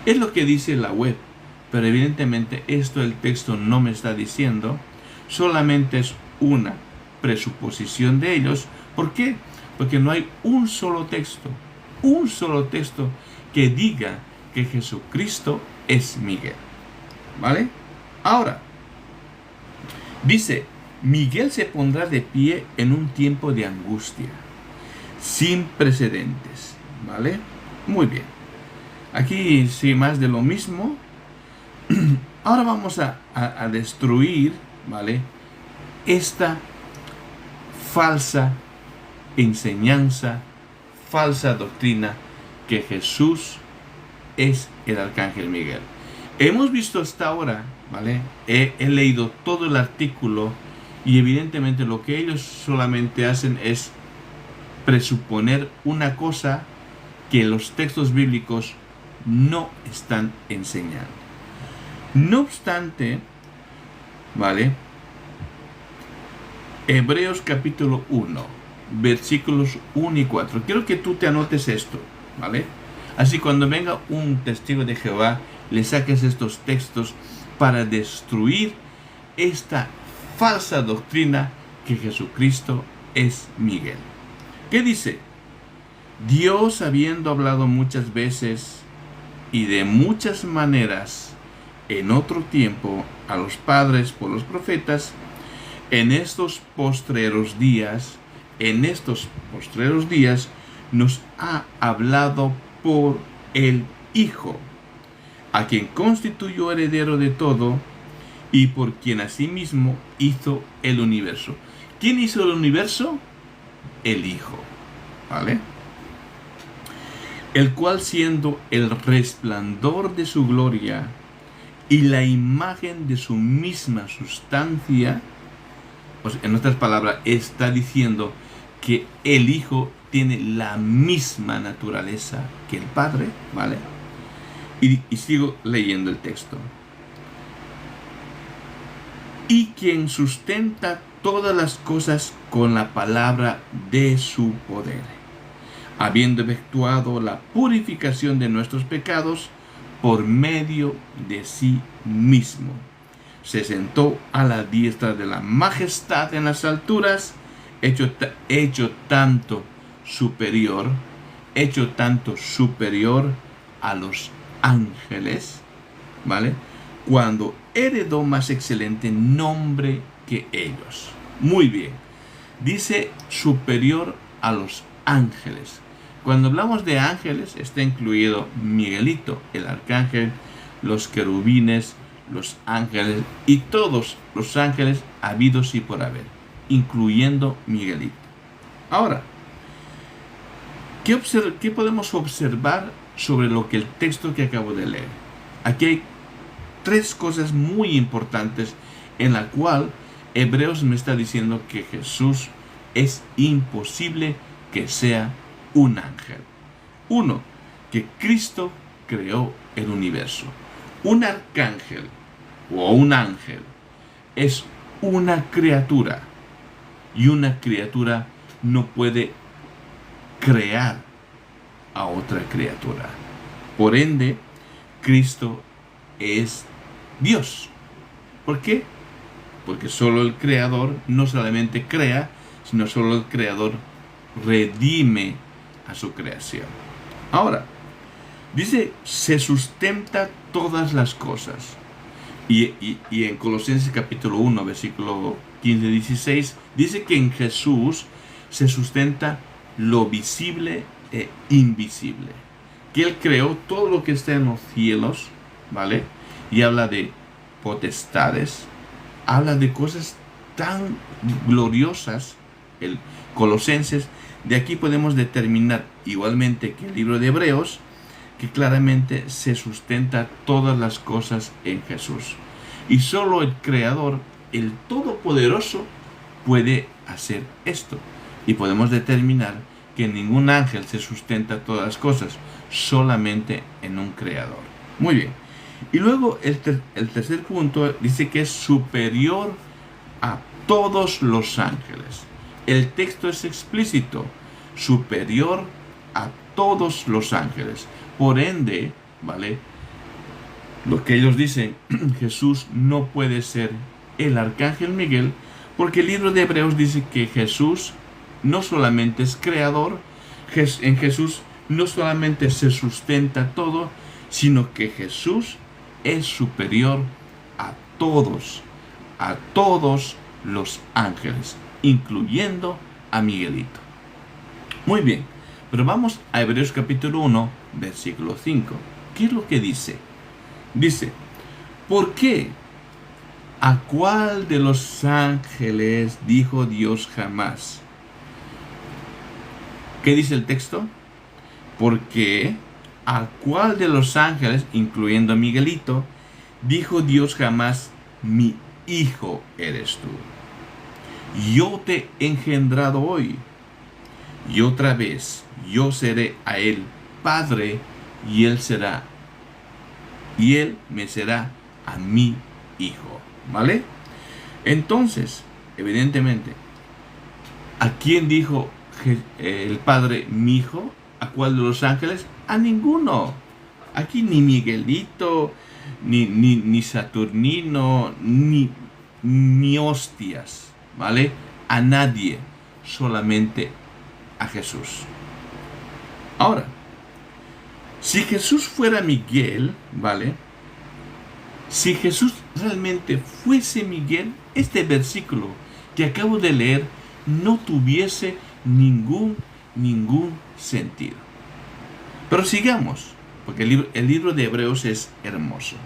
Es lo que dice la web, pero evidentemente esto el texto no me está diciendo, solamente es una presuposición de ellos. ¿Por qué? Porque no hay un solo texto que diga que Jesucristo es Miguel. ¿Vale? Ahora, dice, Miguel se pondrá de pie en un tiempo de angustia, sin precedentes. ¿Vale? Muy bien. Aquí sí, más de lo mismo. Ahora vamos a destruir, ¿vale? Esta falsa enseñanza, falsa doctrina que Jesús es el arcángel Miguel. Hemos visto hasta ahora, ¿vale? He leído todo el artículo y evidentemente lo que ellos solamente hacen es presuponer una cosa que los textos bíblicos no están enseñando. No obstante, ¿vale? Hebreos capítulo 1, versículos 1 y 4. Quiero que tú te anotes esto, ¿vale? Así cuando venga un testigo de Jehová, le saques estos textos para destruir esta falsa doctrina que Jesucristo es Miguel. ¿Qué dice? Dios, habiendo hablado muchas veces y de muchas maneras en otro tiempo a los padres por los profetas, en estos postreros días nos ha hablado por el Hijo, a quien constituyó heredero de todo y por quien asimismo hizo el universo. ¿Quién hizo el universo? El Hijo, ¿vale? El cual, siendo el resplandor de su gloria y la imagen de su misma sustancia, pues en otras palabras, está diciendo que el Hijo tiene la misma naturaleza que el Padre, ¿vale? Y sigo leyendo el texto. Y quien sustenta todas las cosas con la palabra de su poder, habiendo efectuado la purificación de nuestros pecados por medio de sí mismo, se sentó a la diestra de la majestad en las alturas, hecho tanto superior a los ángeles, ¿vale? Cuando heredó más excelente nombre que ellos. Muy bien. Dice superior a los ángeles. Cuando hablamos de ángeles, está incluido Miguelito, el arcángel, los querubines, los ángeles y todos los ángeles habidos y por haber, incluyendo Miguelito. Ahora, ¿qué podemos observar sobre lo que el texto que acabo de leer? Aquí hay tres cosas muy importantes en la cual Hebreos me está diciendo que Jesús es imposible que sea un ángel. Uno, que Cristo creó el universo. Un arcángel o un ángel es una criatura, y una criatura no puede crear a otra criatura. Por ende, Cristo es Dios. ¿Por qué? Porque solo el Creador no solamente crea, sino solo el Creador redime a su creación. Ahora, dice, se sustenta todas las cosas. Y en Colosenses capítulo 1, versículo 15-16, dice que en Jesús se sustenta lo visible e invisible. Que Él creó todo lo que está en los cielos, ¿vale? Y habla de potestades, habla de cosas tan gloriosas. El Colosenses, de aquí podemos determinar, igualmente que el libro de Hebreos, que claramente se sustenta todas las cosas en Jesús. Y solo el Creador, el Todopoderoso, puede hacer esto. Y podemos determinar que ningún ángel se sustenta todas las cosas, solamente en un Creador. Muy bien. Y luego el tercer punto dice que es superior a todos los ángeles. El texto es explícito, superior a todos los ángeles. Por ende, ¿vale? Lo que ellos dicen, Jesús no puede ser el arcángel Miguel, porque el libro de Hebreos dice que Jesús no solamente es creador, en Jesús no solamente se sustenta todo, sino que Jesús es superior a todos los ángeles, incluyendo a Miguelito. Muy bien, pero vamos a Hebreos capítulo 1, versículo 5. ¿Qué es lo que dice? Dice, ¿por qué? ¿A cuál de los ángeles dijo Dios jamás? ¿Qué dice el texto? Porque ¿a cuál de los ángeles, incluyendo a Miguelito, dijo Dios jamás, mi hijo eres tú? Yo te he engendrado hoy, y otra vez yo seré a él padre, y él me será a mi hijo. ¿Vale? Entonces, evidentemente, ¿a quién dijo el Padre mi hijo? ¿A cuál de los ángeles? A ninguno. Aquí ni Miguelito, ni Saturnino, ni hostias, ¿vale? A nadie, solamente a Jesús. Ahora, si Jesús fuera Miguel, ¿vale? Si Jesús realmente fuese Miguel, este versículo que acabo de leer no tuviese ningún sentido. Pero sigamos, porque el libro de Hebreos es hermoso.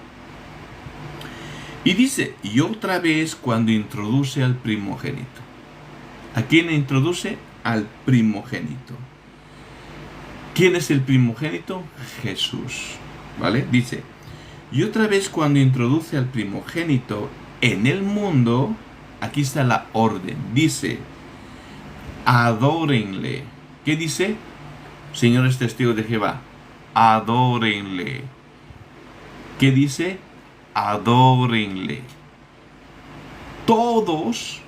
Y dice, y otra vez cuando introduce al primogénito. ¿A quién introduce? Al primogénito. ¿Quién es el primogénito? Jesús. ¿Vale? Dice, y otra vez cuando introduce al primogénito en el mundo, aquí está la orden. Dice, adórenle. ¿Qué dice? Señores testigos de Jehová, adórenle. ¿Qué dice? Adórenle. Todos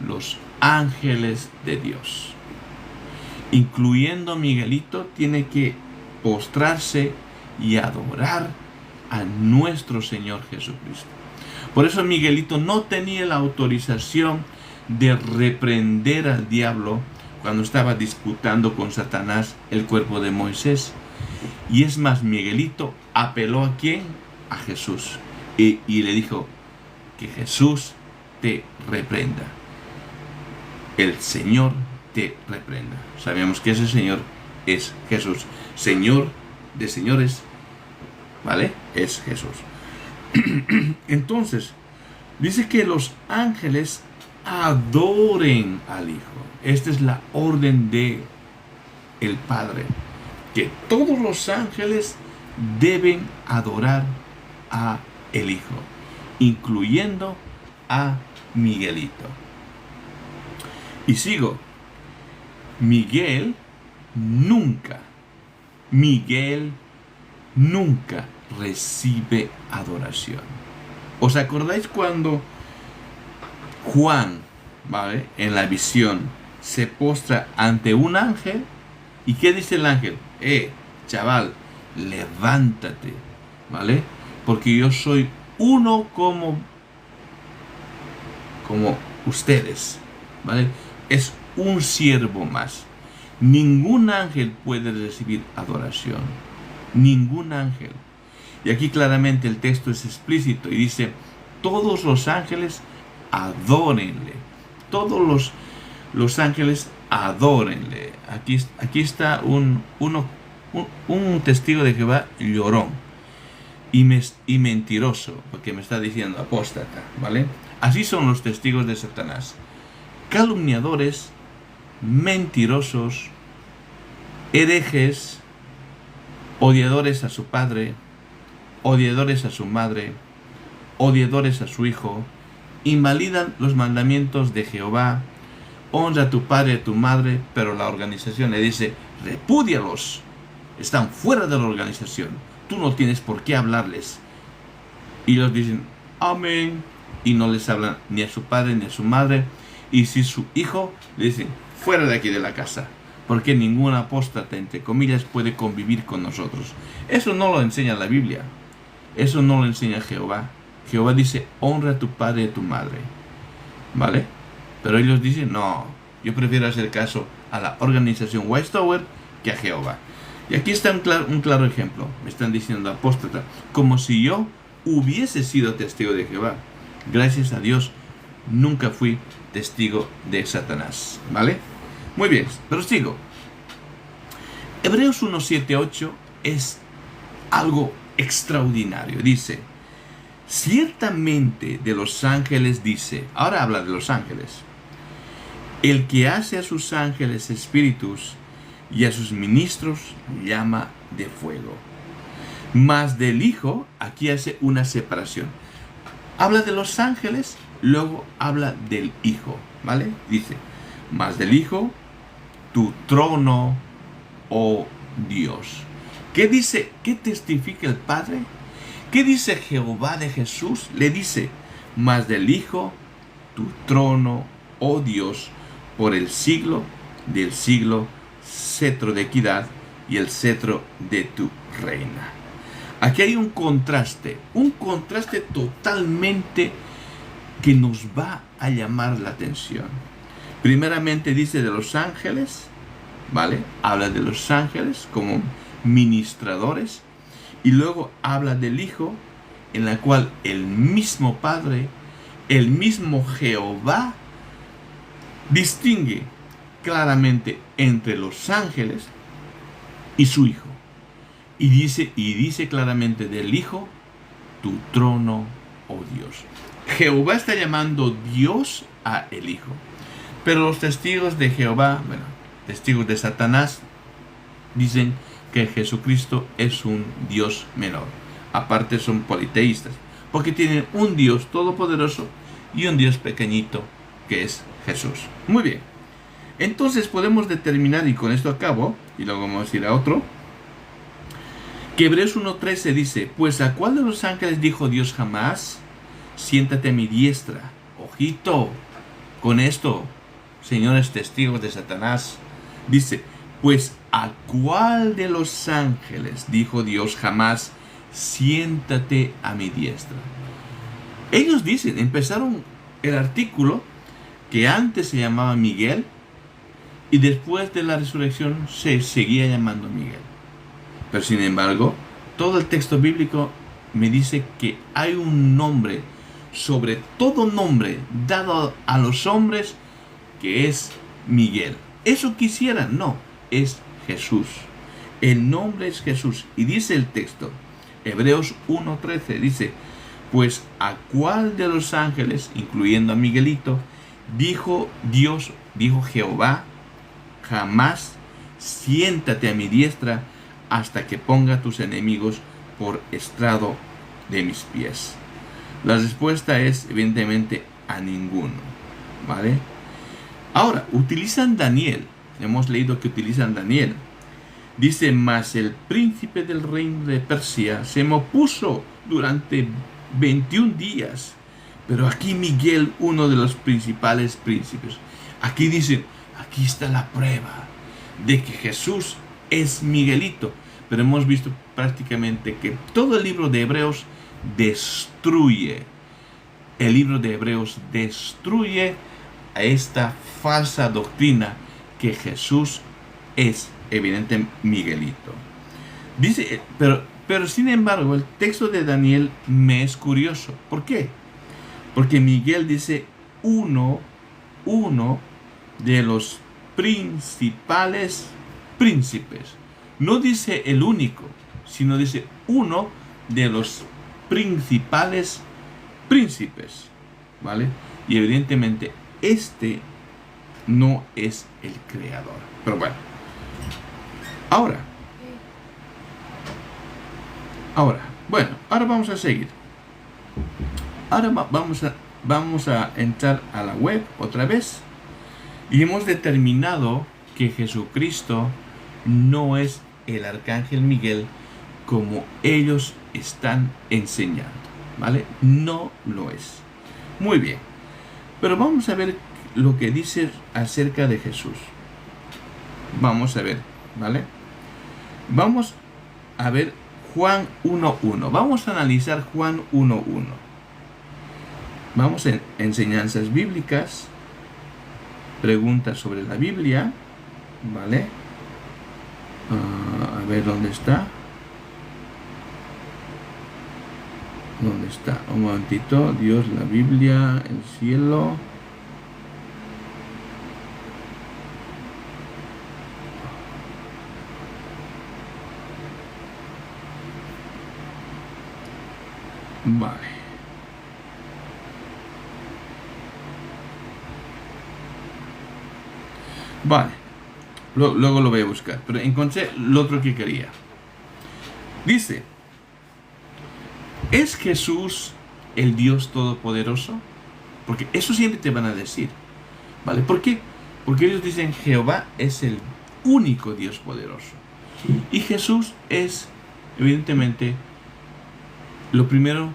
los ángeles de Dios, incluyendo Miguelito, tiene que postrarse y adorar a nuestro Señor Jesucristo. Por eso Miguelito no tenía la autorización de reprender al diablo cuando estaba disputando con Satanás el cuerpo de Moisés. Y es más, Miguelito apeló ¿a quién? A Jesús. Y le dijo que Jesús te reprenda. El Señor te reprenda. Sabemos que ese Señor es Jesús. Señor de señores, ¿vale? Es Jesús. Entonces, dice que los ángeles adoren al Hijo. Esta es la orden de el Padre. Que todos los ángeles deben adorar a el Hijo, incluyendo a Miguelito. Y sigo. Miguel nunca recibe adoración. ¿Os acordáis cuando Juan, ¿vale?, en la visión se postra ante un ángel? ¿Y qué dice el ángel? Chaval, levántate, ¿vale? Porque yo soy uno como ustedes, ¿vale? Es un siervo más. Ningún ángel puede recibir adoración. Ningún ángel. Y aquí claramente el texto es explícito y dice, todos los ángeles adórenle. Todos los ángeles adórenle. Aquí está un testigo de Jehová llorón y mentiroso, porque me está diciendo apóstata, ¿vale? Así son los testigos de Satanás. Calumniadores, mentirosos, herejes, odiadores a su padre, odiadores a su madre, odiadores a su hijo, invalidan los mandamientos de Jehová, honra a tu padre y a tu madre, pero la organización le dice, repúdialos, están fuera de la organización, tú no tienes por qué hablarles. Y ellos dicen, amén, y no les hablan ni a su padre ni a su madre, y si su hijo, le dicen, fuera de aquí de la casa, porque ningún apóstata, entre comillas, puede convivir con nosotros. Eso no lo enseña la Biblia, eso no lo enseña Jehová. Jehová dice, honra a tu padre y a tu madre, ¿vale? Pero ellos dicen, no, yo prefiero hacer caso a la organización Watchtower que a Jehová. Y aquí está un claro ejemplo. Me están diciendo apóstata, como si yo hubiese sido testigo de Jehová. Gracias a Dios, nunca fui testigo de Satanás, ¿vale? Muy bien, pero sigo. Hebreos 1:7-8 es algo extraordinario. Dice, ciertamente de los ángeles dice, ahora habla de los ángeles, el que hace a sus ángeles espíritus y a sus ministros llama de fuego. Mas del Hijo, aquí hace una separación. Habla de los ángeles, luego habla del Hijo, ¿vale? Dice, mas del Hijo, tu trono, oh Dios. ¿Qué dice? ¿Qué testifica el Padre? ¿Qué dice Jehová de Jesús? Le dice, mas del Hijo, tu trono, oh Dios, por el siglo del siglo, cetro de equidad y el cetro de tu reina. Aquí hay un contraste totalmente que nos va a llamar la atención. Primeramente dice de los ángeles, ¿vale? Habla de los ángeles como ministradores y luego habla del Hijo, en la cual el mismo Padre, el mismo Jehová, distingue claramente entre los ángeles y su Hijo. Y dice claramente del Hijo, tu trono, oh Dios. Jehová está llamando Dios a el Hijo. Pero los testigos de Jehová, bueno, testigos de Satanás, dicen que Jesucristo es un Dios menor. Aparte son politeístas, porque tienen un Dios todopoderoso y un Dios pequeñito, que es Jesús. Muy bien. Entonces podemos determinar, y con esto acabo, y luego vamos a ir a otro, que Hebreos 1:13 dice, pues ¿a cuál de los ángeles dijo Dios jamás? Siéntate a mi diestra. Ojito con esto, señores testigos de Satanás. Dice, pues ¿a cuál de los ángeles dijo Dios jamás? Siéntate a mi diestra. Ellos dicen, empezaron el artículo que antes se llamaba Miguel y después de la resurrección se seguía llamando Miguel. Pero sin embargo, todo el texto bíblico me dice que hay un nombre sobre todo nombre dado a los hombres que es Miguel. ¿Eso quisieran? No, es Jesús. El nombre es Jesús. Y dice el texto, Hebreos 1:13, dice, pues ¿a cuál de los ángeles, incluyendo a Miguelito, dijo Jehová, jamás siéntate a mi diestra hasta que ponga tus enemigos por estrado de mis pies? La respuesta es evidentemente a ninguno, ¿vale? Ahora, utilizan Daniel. Hemos leído que utilizan Daniel. Dice, mas el príncipe del reino de Persia se me opuso durante 21 días. Pero aquí Miguel, uno de los principales príncipes. Aquí dice, aquí está la prueba de que Jesús es Miguelito. Pero hemos visto prácticamente que todo el libro de Hebreos destruye. El libro de Hebreos destruye a esta falsa doctrina que Jesús es evidente Miguelito. Dice, pero sin embargo, el texto de Daniel me es curioso. ¿Por qué? Porque Miguel dice uno de los principales príncipes. No dice el único, sino dice uno de los principales príncipes, ¿vale? Y evidentemente este no es el creador. Pero bueno, ahora vamos a seguir. Ahora vamos a entrar a la web otra vez y hemos determinado que Jesucristo no es el arcángel Miguel como ellos están enseñando, ¿vale? No lo es. Muy bien. Pero vamos a ver lo que dice acerca de Jesús. Vamos a ver, ¿vale? Vamos a ver Juan 1:1. Vamos a analizar Juan 1:1. Vamos en enseñanzas bíblicas, preguntas sobre la Biblia, ¿vale? A ver dónde está. ¿Dónde está? Un momentito. Dios, la Biblia, el cielo. Vale. Vale. Luego lo voy a buscar. Pero encontré lo otro que quería. Dice, ¿es Jesús el Dios Todopoderoso? Porque eso siempre te van a decir, ¿vale? ¿Por qué? Porque ellos dicen Jehová es el único Dios poderoso. Y Jesús es, evidentemente, lo primero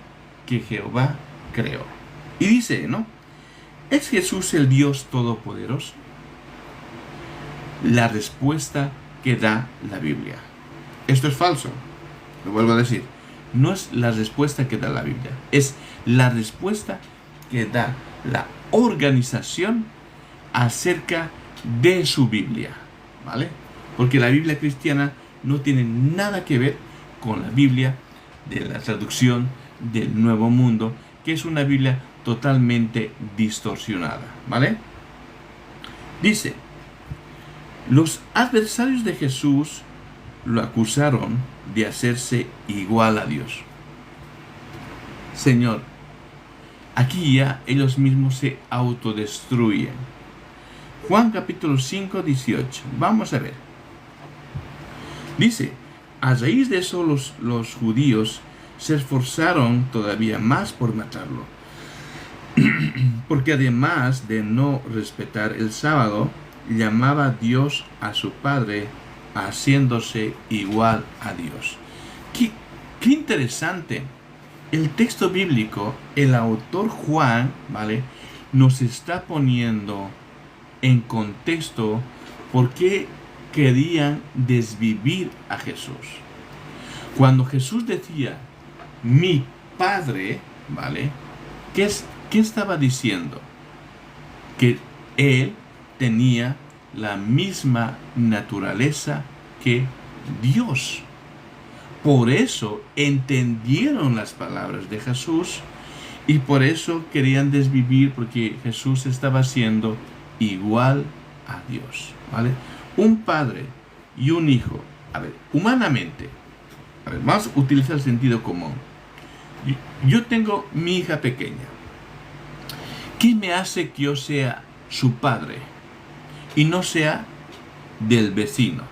que Jehová creó. Y dice, ¿no? ¿Es Jesús el Dios Todopoderoso? La respuesta que da la Biblia. Esto es falso. Lo vuelvo a decir. No es la respuesta que da la Biblia. Es la respuesta que da la organización acerca de su Biblia. ¿Vale? porque la Biblia cristiana no tiene nada que ver con la Biblia de la traducción del Nuevo Mundo, que es una Biblia totalmente distorsionada, ¿vale? Dice, los adversarios de Jesús lo acusaron de hacerse igual a Dios. Señor, aquí ya ellos mismos se autodestruyen. Juan capítulo 5, 18. Vamos a ver. Dice, a raíz de eso los judíos se esforzaron todavía más por matarlo. Porque además de no respetar el sábado, llamaba a Dios a su Padre, haciéndose igual a Dios. Qué interesante. El texto bíblico, el autor Juan, ¿vale?, nos está poniendo en contexto por qué querían desvivir a Jesús. Cuando Jesús decía, mi Padre, ¿vale?, ¿qué estaba diciendo? Que Él tenía la misma naturaleza que Dios. Por eso entendieron las palabras de Jesús y por eso querían desvivir, porque Jesús estaba siendo igual a Dios, ¿vale? Un padre y un hijo. A ver, humanamente, vamos a utilizar el sentido común. Yo tengo mi hija pequeña. ¿Qué me hace que yo sea su padre y no sea del vecino?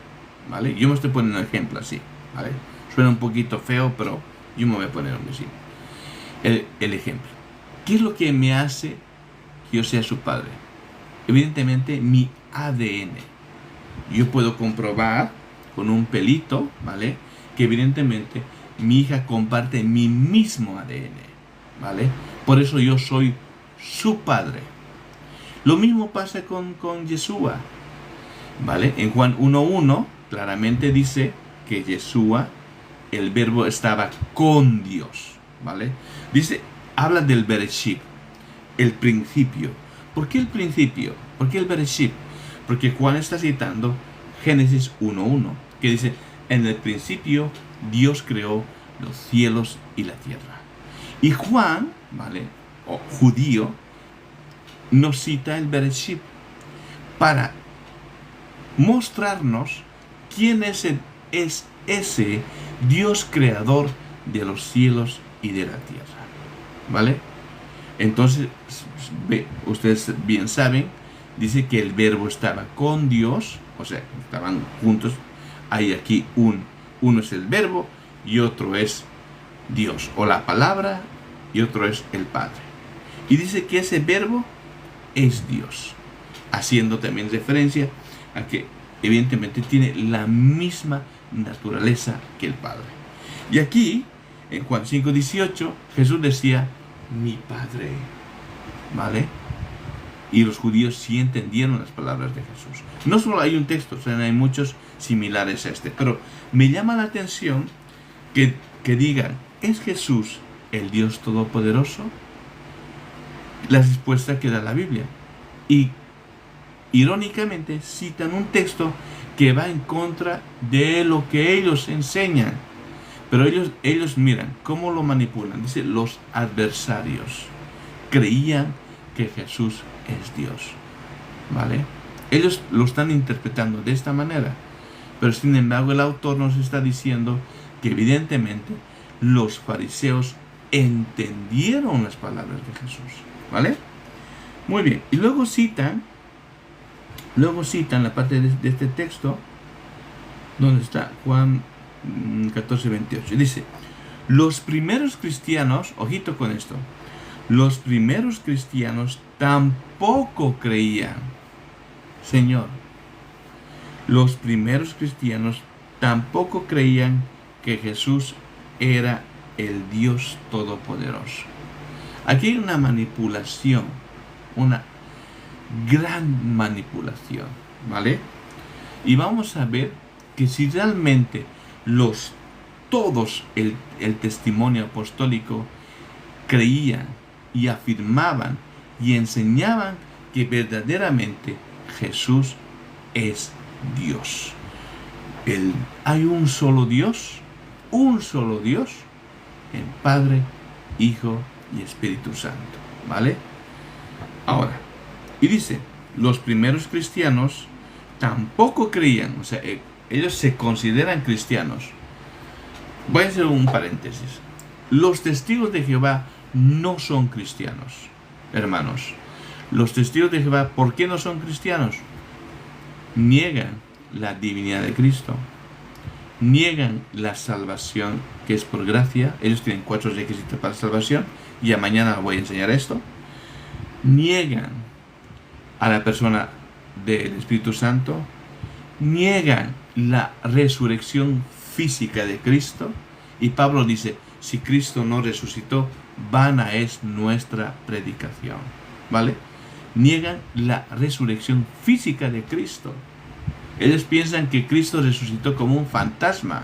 ¿Vale? Yo me estoy poniendo un ejemplo así, ¿vale? Suena un poquito feo, pero yo me voy a poner un vecino. El ejemplo. ¿Qué es lo que me hace que yo sea su padre? Evidentemente, mi ADN. Yo puedo comprobar con un pelito, ¿vale?, que evidentemente mi hija comparte mi mismo ADN, ¿vale? Por eso yo soy su padre. Lo mismo pasa con Yeshua, ¿vale? En Juan 1:1 claramente dice que Yeshua, el verbo, estaba con Dios, ¿vale? Dice, habla del Bereshit, el principio. ¿Por qué el principio? ¿Por qué el Bereshit? Porque Juan está citando Génesis 1:1, que dice, en el principio Dios creó los cielos y la tierra. Y Juan, ¿vale?, o judío, nos cita el Bereshit para mostrarnos quién es ese Dios creador de los cielos y de la tierra, ¿vale? Entonces, ustedes bien saben, dice que el verbo estaba con Dios, o sea, estaban juntos. Hay aquí uno es el verbo y otro es Dios, o la palabra, y otro es el Padre. Y dice que ese verbo es Dios, haciendo también referencia a que evidentemente tiene la misma naturaleza que el Padre. Y aquí, en Juan 5:18, Jesús decía, mi Padre, ¿vale? Y los judíos sí entendieron las palabras de Jesús. No solo hay un texto, sino hay muchos similares a este. Pero me llama la atención que digan, ¿es Jesús el Dios Todopoderoso? La respuesta que da la Biblia. Y irónicamente citan un texto que va en contra de lo que ellos enseñan. Pero ellos miran cómo lo manipulan. Dice, los adversarios creían que Jesús es Dios, ¿vale? Ellos lo están interpretando de esta manera. Pero sin embargo el autor nos está diciendo que evidentemente los fariseos entendieron las palabras de Jesús, ¿vale? Muy bien. Y luego citan la parte de este texto donde está Juan 14:28. Dice, los primeros cristianos, ojito con esto, los primeros cristianos tampoco creían. Señor, los primeros cristianos tampoco creían que Jesús era el Dios Todopoderoso. Aquí hay una manipulación, una gran manipulación, ¿vale? Y vamos a ver que si realmente todos el testimonio apostólico creían y afirmaban y enseñaban que verdaderamente Jesús es Dios. Hay un solo Dios, el Padre, Hijo y Espíritu Santo, ¿vale? Ahora, y dice, los primeros cristianos tampoco creían, o sea, ellos se consideran cristianos. Voy a hacer un paréntesis. Los testigos de Jehová no son cristianos, hermanos. Los testigos de Jehová, ¿por qué no son cristianos? Niegan la divinidad de Cristo, niegan la salvación que es por gracia. Ellos tienen 4 requisitos para la salvación, y ya mañana voy a enseñar esto. Niegan a la persona del Espíritu Santo, niegan la resurrección física de Cristo, y Pablo dice, si Cristo no resucitó, vana es nuestra predicación, ¿vale? Niegan la resurrección física de Cristo. Ellos piensan que Cristo resucitó como un fantasma,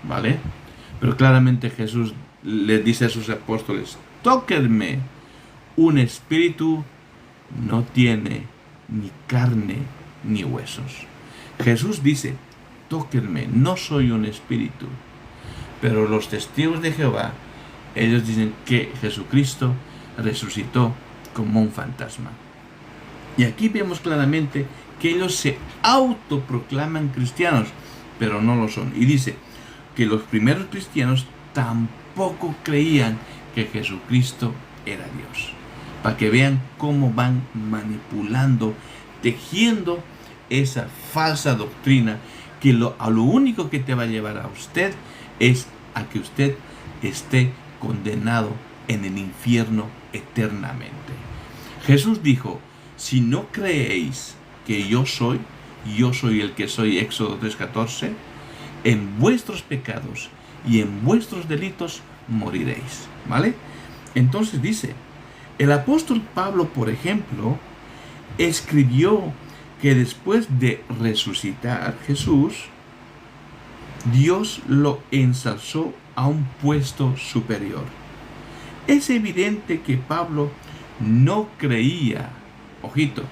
¿vale? Pero claramente Jesús les dice a sus apóstoles, tóquenme. Un espíritu no tiene ni carne ni huesos. Jesús dice, tóquenme, no soy un espíritu. Pero los testigos de Jehová, ellos dicen que Jesucristo resucitó como un fantasma. Y aquí vemos claramente que ellos se autoproclaman cristianos, pero no lo son. Y dice que los primeros cristianos tampoco creían que Jesucristo era Dios. Para que vean cómo van manipulando, tejiendo esa falsa doctrina que a lo único que te va a llevar a usted es a que usted esté condenado en el infierno eternamente. Jesús dijo, si no creéis que yo soy el que soy, Éxodo 3:14, en vuestros pecados y en vuestros delitos moriréis, ¿vale? Entonces dice, el apóstol Pablo, por ejemplo, escribió que después de resucitar Jesús, Dios lo ensalzó a un puesto superior. Es evidente que Pablo no creía, ojito,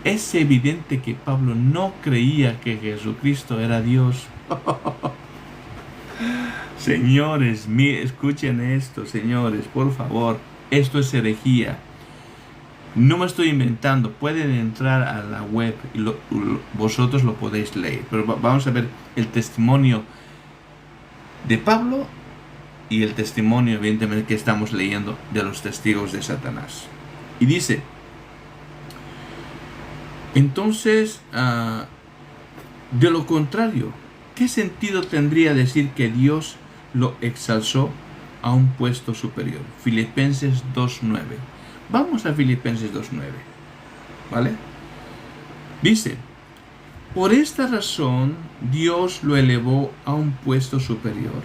es evidente que Pablo no creía que Jesucristo era Dios. Señores, escuchen esto, señores, por favor. Esto es herejía. No me estoy inventando. Pueden entrar a la web y vosotros lo podéis leer. Pero vamos a ver el testimonio de Pablo y el testimonio, evidentemente, que estamos leyendo de los testigos de Satanás. Y dice, entonces, de lo contrario, ¿qué sentido tendría decir que Dios lo exalzó a un puesto superior? Filipenses 2:9. Vamos a Filipenses 2:9, ¿vale? Dice, por esta razón Dios lo elevó a un puesto superior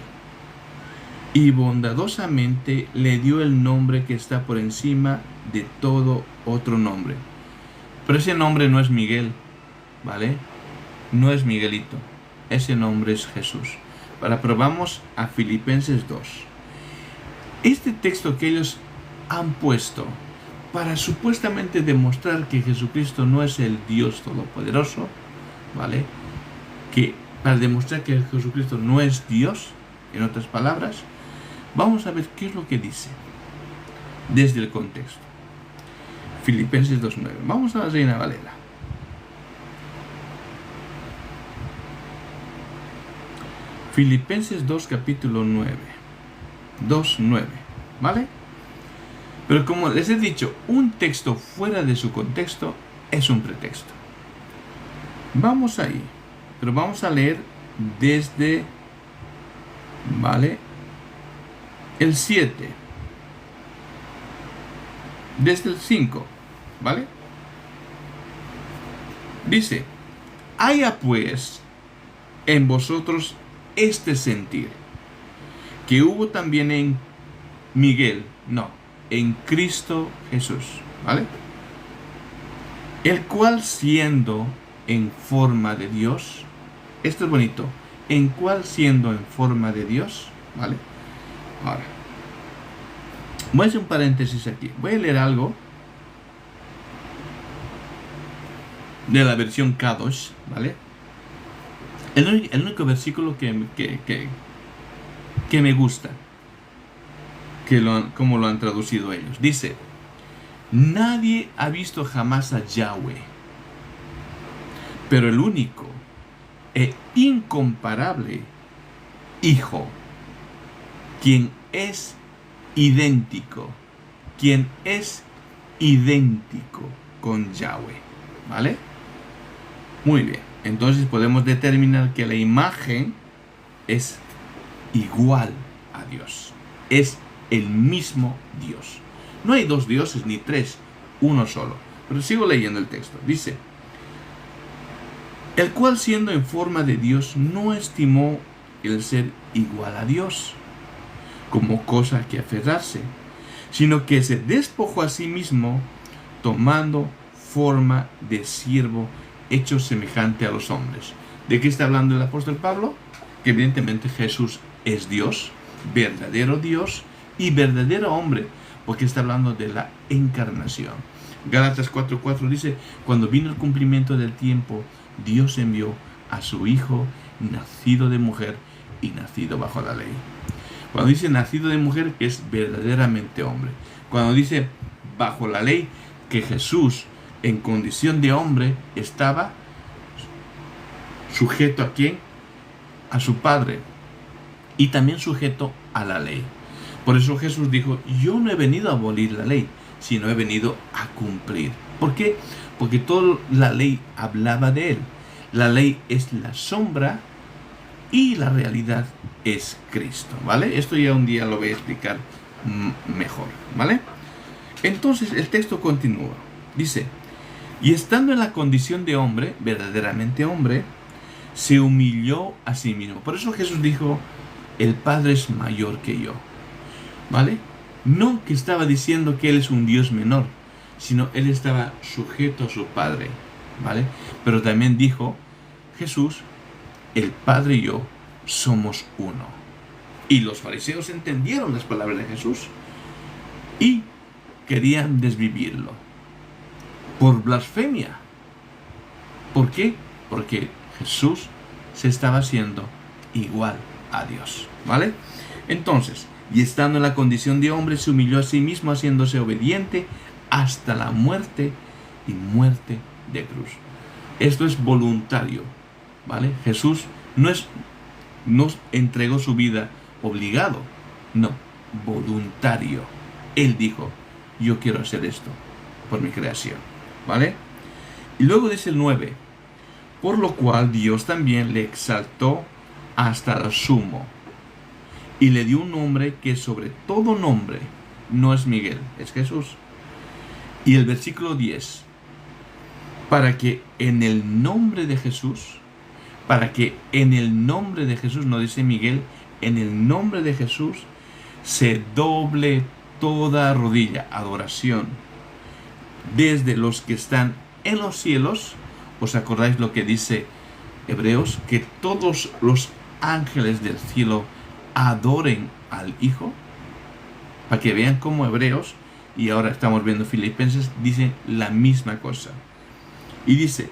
y bondadosamente le dio el nombre que está por encima de todo otro nombre. Pero ese nombre no es Miguel, ¿vale? No es Miguelito. Ese nombre es Jesús. Pero vamos a Filipenses 2. Este texto que ellos han puesto para supuestamente demostrar que Jesucristo no es el Dios Todopoderoso, ¿vale? Para demostrar que Jesucristo no es Dios, en otras palabras, vamos a ver qué es lo que dice desde el contexto. Filipenses 2:9. Vamos a la Reina Valera. Filipenses 2, capítulo 9. 2:9, ¿vale? Pero como les he dicho, un texto fuera de su contexto es un pretexto. Vamos ahí, pero vamos a leer desde, ¿vale? El 7. Desde el 5, ¿vale? Dice, haya pues en vosotros este sentir, que hubo también en Miguel, no, en Cristo Jesús, ¿vale? El cual siendo en forma de Dios, esto es bonito, en cual siendo en forma de Dios, ¿vale? Ahora, voy a hacer un paréntesis aquí, voy a leer algo de la versión Kadosh, ¿vale? El único versículo que me gusta, como lo han traducido ellos, dice: nadie ha visto jamás a Yahweh, pero el único e incomparable Hijo, quien es idéntico, con Yahweh. ¿Vale? Muy bien. Entonces podemos determinar que la imagen es igual a Dios. Es el mismo Dios. No hay dos dioses ni tres, uno solo. Pero sigo leyendo el texto. Dice: el cual, siendo en forma de Dios, no estimó el ser igual a Dios como cosa que aferrarse, sino que se despojó a sí mismo, tomando forma de siervo, hecho semejante a los hombres. ¿De qué está hablando el apóstol Pablo? Que evidentemente Jesús es Dios y verdadero hombre, porque está hablando de la encarnación. Gálatas 4:4 dice: cuando vino el cumplimiento del tiempo, Dios envió a su Hijo, nacido de mujer y nacido bajo la ley. Cuando dice nacido de mujer, es verdaderamente hombre. Cuando dice bajo la ley, que Jesús en condición de hombre estaba sujeto ¿a quién? A su Padre, y también sujeto a la ley. Por eso Jesús dijo: yo no he venido a abolir la ley, sino he venido a cumplir. ¿Por qué? Porque toda la ley hablaba de él. La ley es la sombra y la realidad es Cristo, ¿vale? Esto ya un día lo voy a explicar mejor, ¿vale? Entonces el texto continúa. Dice: y estando en la condición de hombre, verdaderamente hombre, se humilló a sí mismo. Por eso Jesús dijo: el Padre es mayor que yo, ¿vale? No que estaba diciendo que Él es un Dios menor, sino Él estaba sujeto a su Padre, ¿vale? Pero también dijo Jesús: el Padre y yo somos uno. Y los fariseos entendieron las palabras de Jesús y querían desvivirlo por blasfemia. ¿Por qué? Porque Jesús se estaba haciendo igual a Dios, ¿vale? Entonces, y estando en la condición de hombre, se humilló a sí mismo, haciéndose obediente hasta la muerte, y muerte de cruz. Esto es voluntario, ¿vale? Jesús no entregó su vida obligado, no, voluntario. Él dijo: yo quiero hacer esto por mi creación, ¿vale? Y luego dice el 9: por lo cual Dios también le exaltó hasta lo sumo, y le dio un nombre que sobre todo nombre, no es Miguel, es Jesús. Y el versículo 10: para que en el nombre de Jesús, no dice Miguel, en el nombre de Jesús, se doble toda rodilla, adoración, desde los que están en los cielos. ¿Os acordáis lo que dice Hebreos? Que todos los ángeles del cielo adoren al Hijo. Para que vean cómo Hebreos, y ahora estamos viendo Filipenses, dicen la misma cosa. Y dice: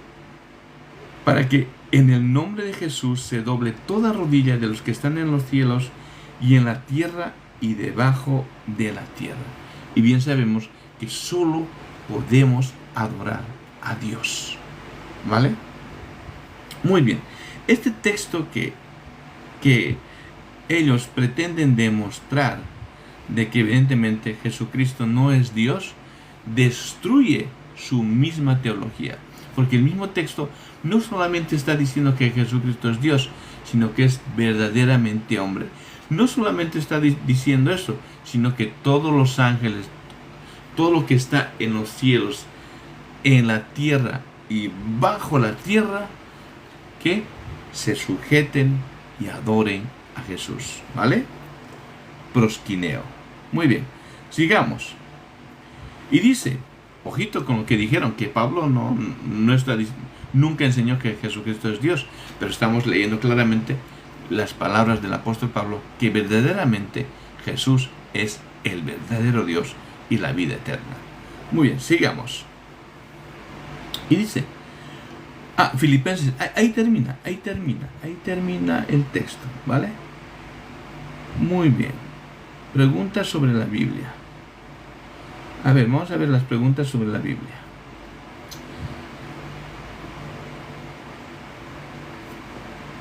para que en el nombre de Jesús se doble toda rodilla de los que están en los cielos y en la tierra y debajo de la tierra. Y bien sabemos que solo podemos adorar a Dios, ¿vale? Muy bien. Este texto que ellos pretenden demostrar de que evidentemente Jesucristo no es Dios, destruye su misma teología. Porque el mismo texto no solamente está diciendo que Jesucristo es Dios, sino que es verdaderamente hombre. No solamente está diciendo eso, sino que todos los ángeles, todo lo que está en los cielos, en la tierra y bajo la tierra, que se sujeten y adoren a Jesús, ¿vale? Prosquineo. Muy bien, sigamos. Y dice, ojito con lo que dijeron, que Pablo nunca enseñó que Jesucristo es Dios, pero estamos leyendo claramente las palabras del apóstol Pablo, que verdaderamente Jesús es el verdadero Dios y la vida eterna. Muy bien, sigamos. Y dice: Filipenses, ahí termina el texto, ¿vale? Muy bien. Preguntas sobre la Biblia. A ver, vamos a ver las preguntas sobre la Biblia.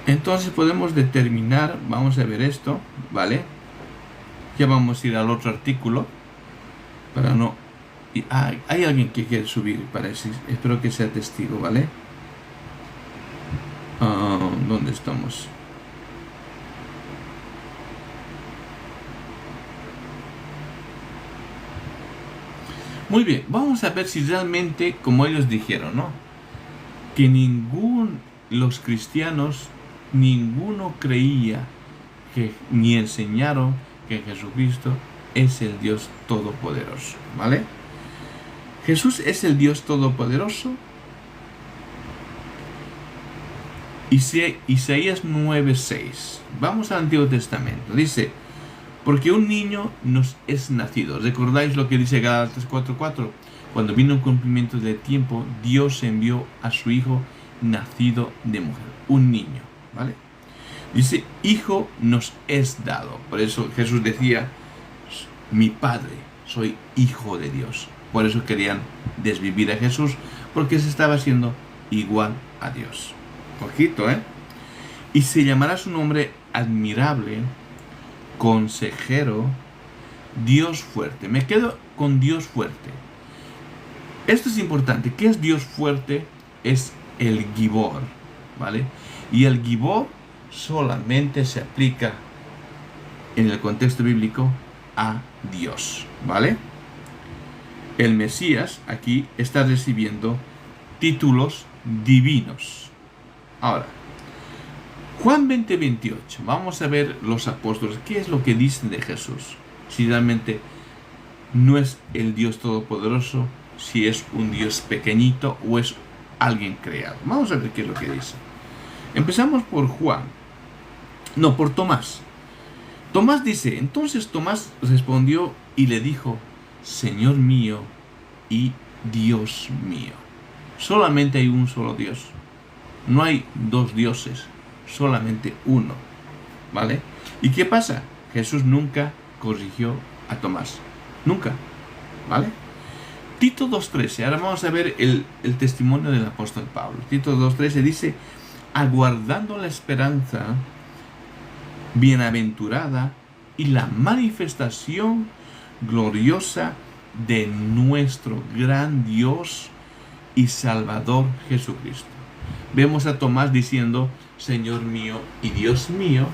Entonces podemos determinar, vamos a ver esto, ¿vale? Ya vamos a ir al otro artículo, para no... hay alguien que quiere subir, parece, espero que sea testigo, ¿vale? ¿Dónde estamos? Muy bien, vamos a ver si realmente, como ellos dijeron, ¿no? Que los cristianos, ninguno creía ni enseñaron que Jesucristo es el Dios Todopoderoso, ¿vale? Jesús es el Dios Todopoderoso. Isaías 9:6. Vamos al Antiguo Testamento. Dice, porque un niño nos es nacido. ¿Recordáis lo que dice Gálatas 4:4? Cuando vino el cumplimiento del tiempo, Dios envió a su Hijo nacido de mujer. Un niño, ¿vale? Dice, hijo nos es dado. Por eso Jesús decía, mi Padre, soy hijo de Dios. Por eso querían desvivir a Jesús, porque se estaba haciendo igual a Dios. Ojito, ¿eh? Y se llamará su nombre admirable, consejero, Dios fuerte. Me quedo con Dios fuerte. Esto es importante. ¿Qué es Dios fuerte? Es el Gibor, ¿vale? Y el Gibor solamente se aplica en el contexto bíblico a Dios, ¿vale? El Mesías aquí está recibiendo títulos divinos. Ahora, Juan 20:28. Vamos a ver los apóstoles. ¿Qué es lo que dicen de Jesús? Si realmente no es el Dios Todopoderoso, si es un Dios pequeñito o es alguien creado. Vamos a ver qué es lo que dice. Empezamos por Juan. No, por Tomás. Tomás dice, entonces Tomás respondió y le dijo, Señor mío y Dios mío. Solamente hay un solo Dios. No hay dos dioses, solamente uno, ¿vale? ¿Y qué pasa? Jesús nunca corrigió a Tomás. Nunca, ¿vale? Tito 2:13. Ahora vamos a ver el testimonio del apóstol Pablo. Tito 2:13 dice, aguardando la esperanza bienaventurada y la manifestación gloriosa de nuestro gran Dios y Salvador Jesucristo. Vemos a Tomás diciendo, Señor mío y Dios mío.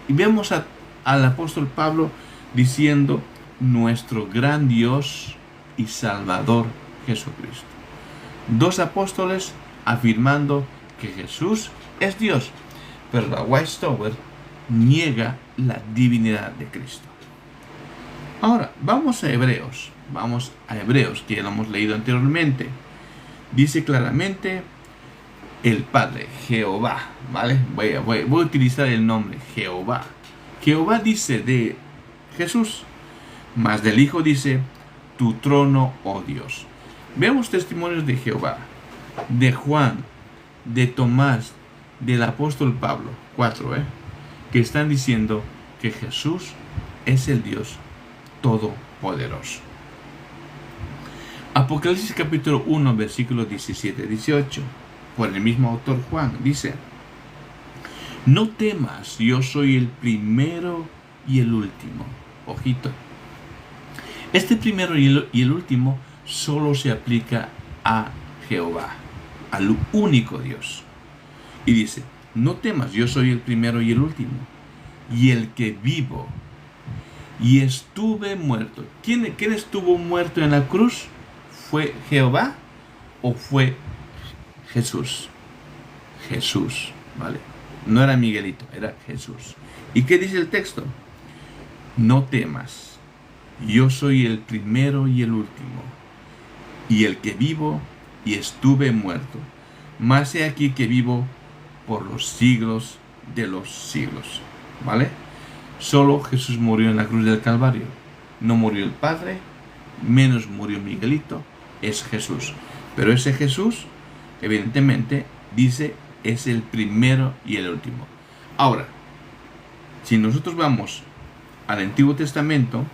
Y vemos al apóstol Pablo diciendo, nuestro gran Dios y Salvador Jesucristo. Dos apóstoles afirmando que Jesús es Dios. Pero la Westover niega la divinidad de Cristo. Ahora, vamos a Hebreos. Vamos a Hebreos, que ya lo hemos leído anteriormente. Dice claramente el Padre, Jehová, ¿vale? Voy a utilizar el nombre Jehová. Jehová dice de Jesús, más del Hijo dice, tu trono, oh Dios. Vemos testimonios de Jehová, de Juan, de Tomás, del apóstol Pablo, 4, que están diciendo que Jesús es el Dios Todopoderoso. Apocalipsis capítulo 1, versículos 17-18, por el mismo autor Juan, dice, no temas, yo soy el primero y el último. Ojito. Este primero y el último solo se aplica a Jehová, al único Dios. Y dice, no temas, yo soy el primero y el último, y el que vivo, y estuve muerto. ¿Quién estuvo muerto en la cruz? ¿Fue Jehová o fue Jesús? Jesús, ¿vale? No era Miguelito, era Jesús. ¿Y qué dice el texto? No temas, yo soy el primero y el último, y el que vivo y estuve muerto. Mas he aquí que vivo por los siglos de los siglos, ¿vale? Solo Jesús murió en la cruz del Calvario. No murió el Padre, menos murió Miguelito, es Jesús. Pero ese Jesús, evidentemente, dice es el primero y el último. Ahora, si nosotros vamos al Antiguo Testamento,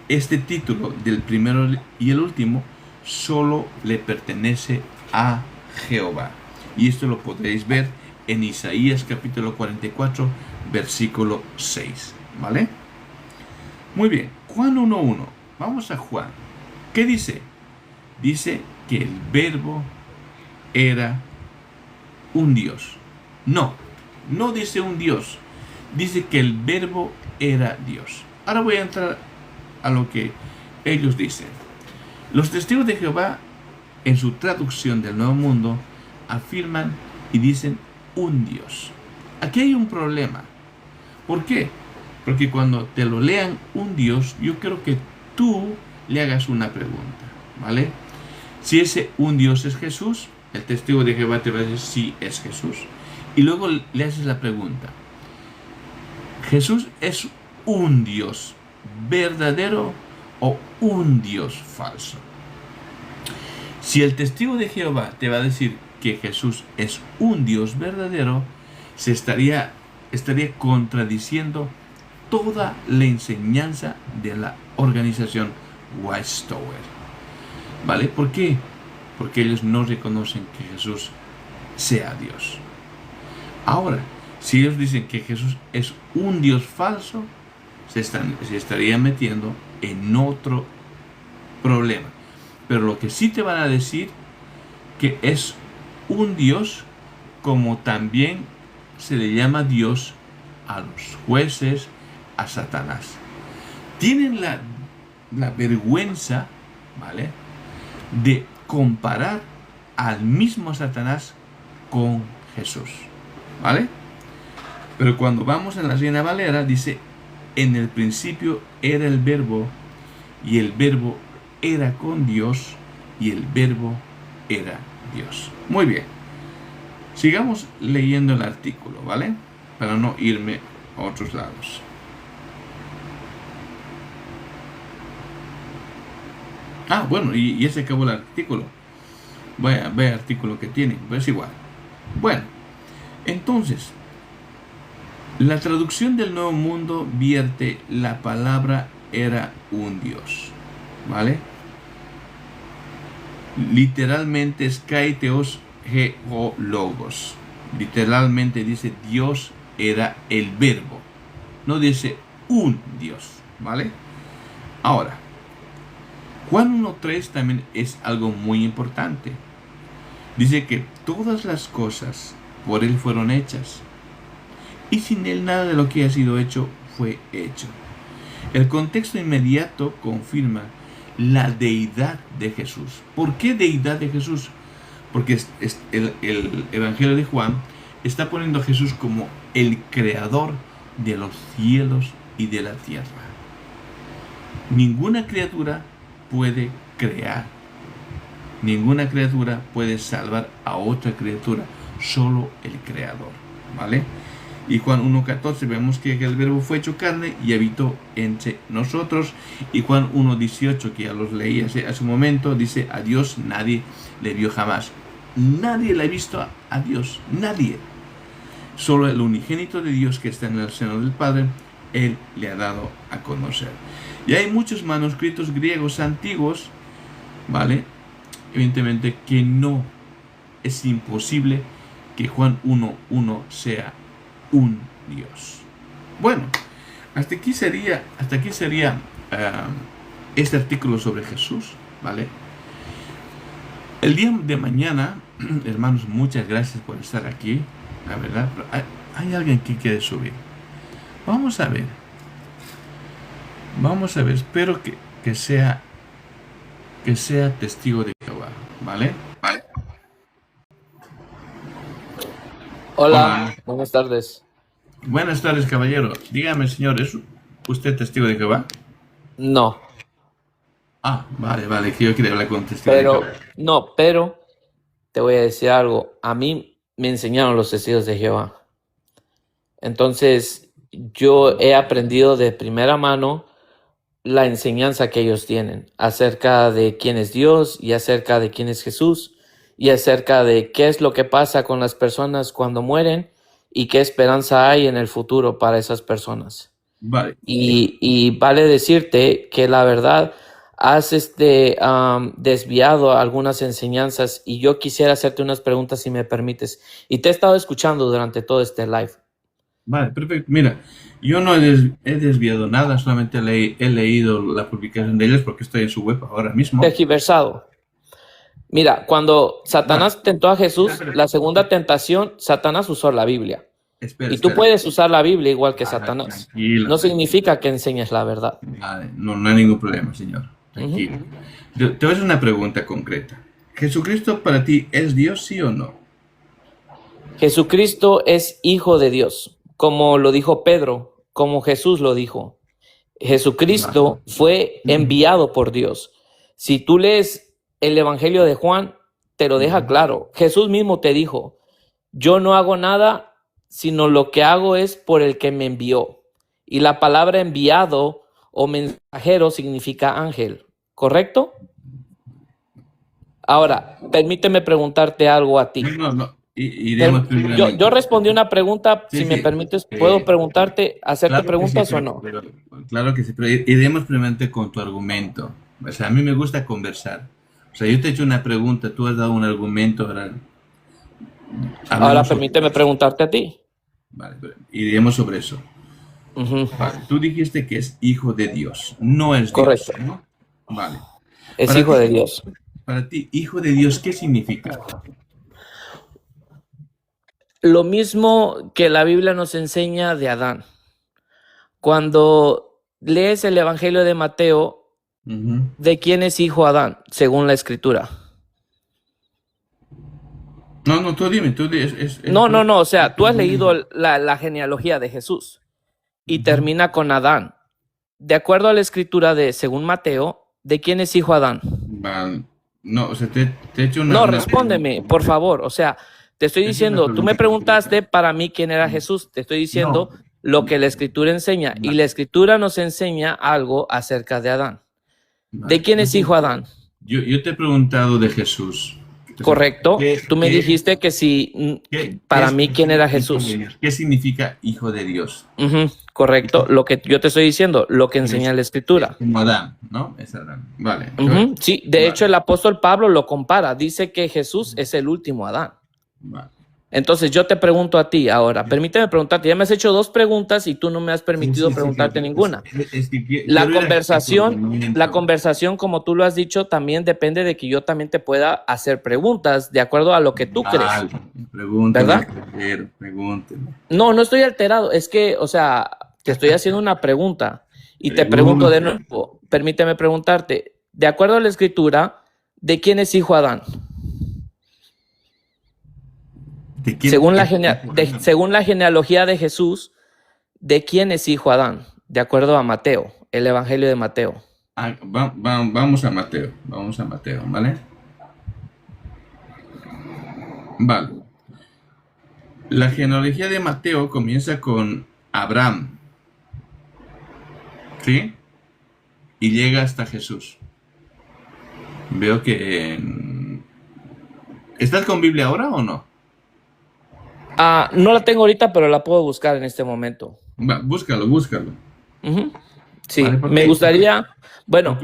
este título del primero y el último solo le pertenece a Jehová. Y esto lo podréis ver en Isaías capítulo 44, versículo 6. ¿Vale? Muy bien, Juan 1.1. Vamos a Juan. ¿Qué dice? Dice que el verbo era un Dios. No, no dice un Dios. Dice que el verbo era Dios. Ahora voy a entrar a lo que ellos dicen. Los testigos de Jehová, en su traducción del Nuevo Mundo, afirman y dicen un Dios. Aquí hay un problema. ¿Por qué? Porque cuando te lo lean un Dios, yo quiero que tú le hagas una pregunta, ¿vale? Si ese un Dios es Jesús, el testigo de Jehová te va a decir sí es Jesús. Y luego le haces la pregunta: ¿Jesús es un Dios verdadero o un Dios falso? Si el testigo de Jehová te va a decir que Jesús es un Dios verdadero, se estaría contradiciendo toda la enseñanza de la organización Watchtower. ¿Vale? ¿Por qué? Porque ellos no reconocen que Jesús sea Dios. Ahora, si ellos dicen que Jesús es un Dios falso, se estarían metiendo en otro problema. Pero lo que sí te van a decir que es un Dios, como también se le llama Dios a los jueces, a Satanás. Tienen la vergüenza, ¿vale?, de comparar al mismo Satanás con Jesús, ¿vale? Pero cuando vamos en la Reina Valera dice: en el principio era el verbo, y el verbo era con Dios, y el verbo era Dios. Muy bien, sigamos leyendo el artículo, ¿vale? Para no irme a otros lados. Bueno, y ya se acabó el artículo. Vaya artículo que tiene, pues igual. Bueno, entonces, la traducción del Nuevo Mundo vierte la palabra era un Dios, ¿vale? Literalmente es kaiteos geo logos. Literalmente dice Dios era el verbo. No dice un Dios, ¿vale? Ahora, Juan 1.3 también es algo muy importante. Dice que todas las cosas por Él fueron hechas, y sin Él nada de lo que ha sido hecho fue hecho. El contexto inmediato confirma la deidad de Jesús. ¿Por qué deidad de Jesús? Porque el Evangelio de Juan está poniendo a Jesús como el creador de los cielos y de la tierra. Ninguna criatura puede crear. Ninguna criatura puede salvar a otra criatura. Solo el creador, ¿vale? Y Juan 1.14 vemos que el verbo fue hecho carne y habitó entre nosotros. Y Juan 1.18, que ya los leí hace un momento, dice: a Dios nadie le vio jamás. Nadie le ha visto a Dios, nadie. Solo el unigénito de Dios, que está en el seno del Padre, Él le ha dado a conocer. Y hay muchos manuscritos griegos antiguos, ¿vale?, evidentemente, que no es imposible que Juan 1.1 sea un Dios. Bueno, hasta aquí sería este artículo sobre Jesús, ¿vale? El día de mañana, hermanos, muchas gracias por estar aquí, la verdad. Hay alguien que quiere subir. Vamos a ver, espero que sea testigo de Jehová, ¿vale? Vale. Hola, buenas tardes. Buenas tardes, caballero. Dígame, señor, ¿es usted testigo de Jehová? No, Vale, que yo quería hablar con testigo de Jehová. pero te voy a decir algo. A mí me enseñaron los testigos de Jehová. Entonces, yo he aprendido de primera mano la enseñanza que ellos tienen acerca de quién es Dios y acerca de quién es Jesús. y acerca de qué es lo que pasa con las personas cuando mueren y qué esperanza hay en el futuro para esas personas. Vale. Y vale decirte que la verdad has desviado algunas enseñanzas y yo quisiera hacerte unas preguntas si me permites. Y te he estado escuchando durante todo este live. Vale, perfecto. Mira, yo no he desviado nada, solamente he leído la publicación de ellos porque estoy en su web ahora mismo. Tergiversado. Mira, cuando Satanás tentó a Jesús, la segunda tentación, Satanás usó la Biblia. Espera, Y tú puedes usar la Biblia igual que Satanás. Tranquilo, No significa que enseñes la verdad. Vale, no hay ningún problema, señor. Tranquilo. Te voy a hacer una pregunta concreta. ¿Jesucristo para ti es Dios, sí o no? Jesucristo es hijo de Dios, como lo dijo Pedro, como Jesús lo dijo. Jesucristo fue enviado por Dios. Si tú lees el Evangelio de Juan, te lo deja claro. Jesús mismo te dijo, yo no hago nada, sino lo que hago es por el que me envió. Y la palabra enviado o mensajero significa ángel, ¿correcto? Ahora, permíteme preguntarte algo a ti. No. Iremos Yo respondí una pregunta, si me permites, ¿puedo preguntarte, hacerte claro preguntas sí, o no? Claro que sí, pero iremos primeramente con tu argumento. O sea, a mí me gusta conversar. O sea, yo te he hecho una pregunta, tú has dado un argumento. Ahora permíteme preguntarte a ti. Vale, iremos sobre eso. Vale, tú dijiste que es hijo de Dios, no es Dios. Correcto. ¿No? Vale. Es hijo de Dios. Para ti, hijo de Dios, ¿qué significa? Lo mismo que la Biblia nos enseña de Adán. Cuando lees el Evangelio de Mateo, ¿de quién es hijo Adán, según la Escritura? No, tú dime, No, o sea, tú has leído la genealogía de Jesús y termina con Adán. De acuerdo a la Escritura de según Mateo, ¿de quién es hijo Adán? No, o sea, te he hecho una... No, respóndeme, por favor, o sea... Te estoy diciendo, tú me preguntaste para mí quién era Jesús. Te estoy diciendo lo que la Escritura enseña. Y la Escritura nos enseña algo acerca de Adán. ¿De quién es hijo Adán? Yo te he preguntado de Jesús. Correcto. Tú me dijiste que si para mí quién era Jesús. ¿Qué significa hijo de Dios? Correcto. Lo que yo te estoy diciendo, lo que enseña la Escritura. Como Adán, ¿no? Es Adán. Vale. Sí, de hecho el apóstol Pablo lo compara. Dice que Jesús es el último Adán. Vale. Entonces yo te pregunto a ti ahora, permíteme preguntarte, ya me has hecho 2 preguntas y tú no me has permitido preguntarte ninguna. La conversación, como tú lo has dicho, también depende de que yo también te pueda hacer preguntas de acuerdo a lo que tú crees. Pregúntame, ¿verdad? Pregúntame. No estoy alterado, es que, o sea, te estoy haciendo una pregunta y te pregunto de nuevo, permíteme preguntarte, de acuerdo a la Escritura, ¿de quién es hijo Adán? Según la genealogía de Jesús, ¿de quién es hijo Adán? De acuerdo a Mateo, el Evangelio de Mateo. Vamos a Mateo, ¿vale? Vale. La genealogía de Mateo comienza con Abraham, ¿sí? Y llega hasta Jesús. Veo que... ¿Estás con Biblia ahora o no? No la tengo ahorita, pero la puedo buscar en este momento. Búscalo. Sí, vale, me gustaría, bueno,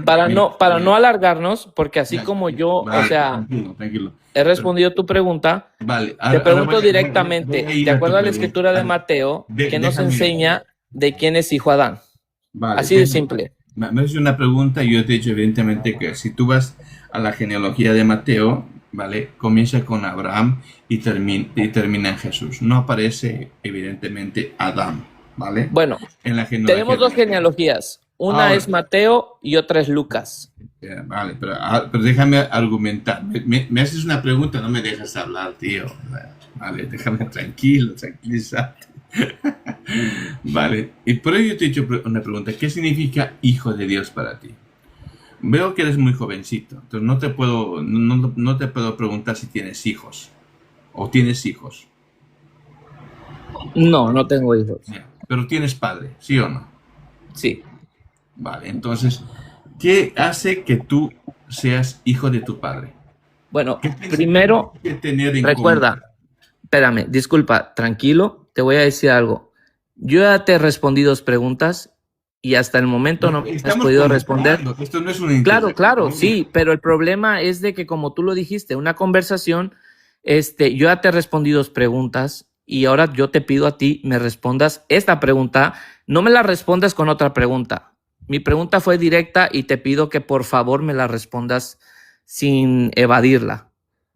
para no alargarnos, porque así como yo, vale, o sea, tranquilo. he respondido tu pregunta, vale, te pregunto directamente, de acuerdo a la Escritura de Mateo, ¿qué nos enseña de quién es hijo Adán? Vale, así de simple. Me haces una pregunta y yo te he dicho evidentemente que si tú vas a la genealogía de Mateo, ¿vale? Comienza con Abraham y termina en Jesús. No aparece evidentemente Adán, ¿vale? Bueno, tenemos 2 genealogías. Una es Mateo y otra es Lucas. Vale, pero déjame argumentar. Me haces una pregunta, no me dejas hablar, tío. Vale, déjame tranquilízate. Vale, y por ello te he hecho una pregunta. ¿Qué significa hijo de Dios para ti? Veo que eres muy jovencito, entonces no te puedo preguntar si tienes hijos o tienes hijos. No tengo hijos. Pero tienes padre, ¿sí o no? Sí. Vale, entonces, ¿qué hace que tú seas hijo de tu padre? Bueno, ¿Qué piensas primero, que tener en común? recuerda, espérame, disculpa, tranquilo, te voy a decir algo. Yo ya te respondí 2 preguntas y hasta el momento no me has Estamos podido responder. conversando, esto no es una Claro, claro, interrupción. sí, pero el problema es de que como tú lo dijiste, una conversación, yo ya te respondí 2 preguntas y ahora yo te pido a ti me respondas esta pregunta, no me la respondas con otra pregunta. Mi pregunta fue directa y te pido que por favor me la respondas sin evadirla.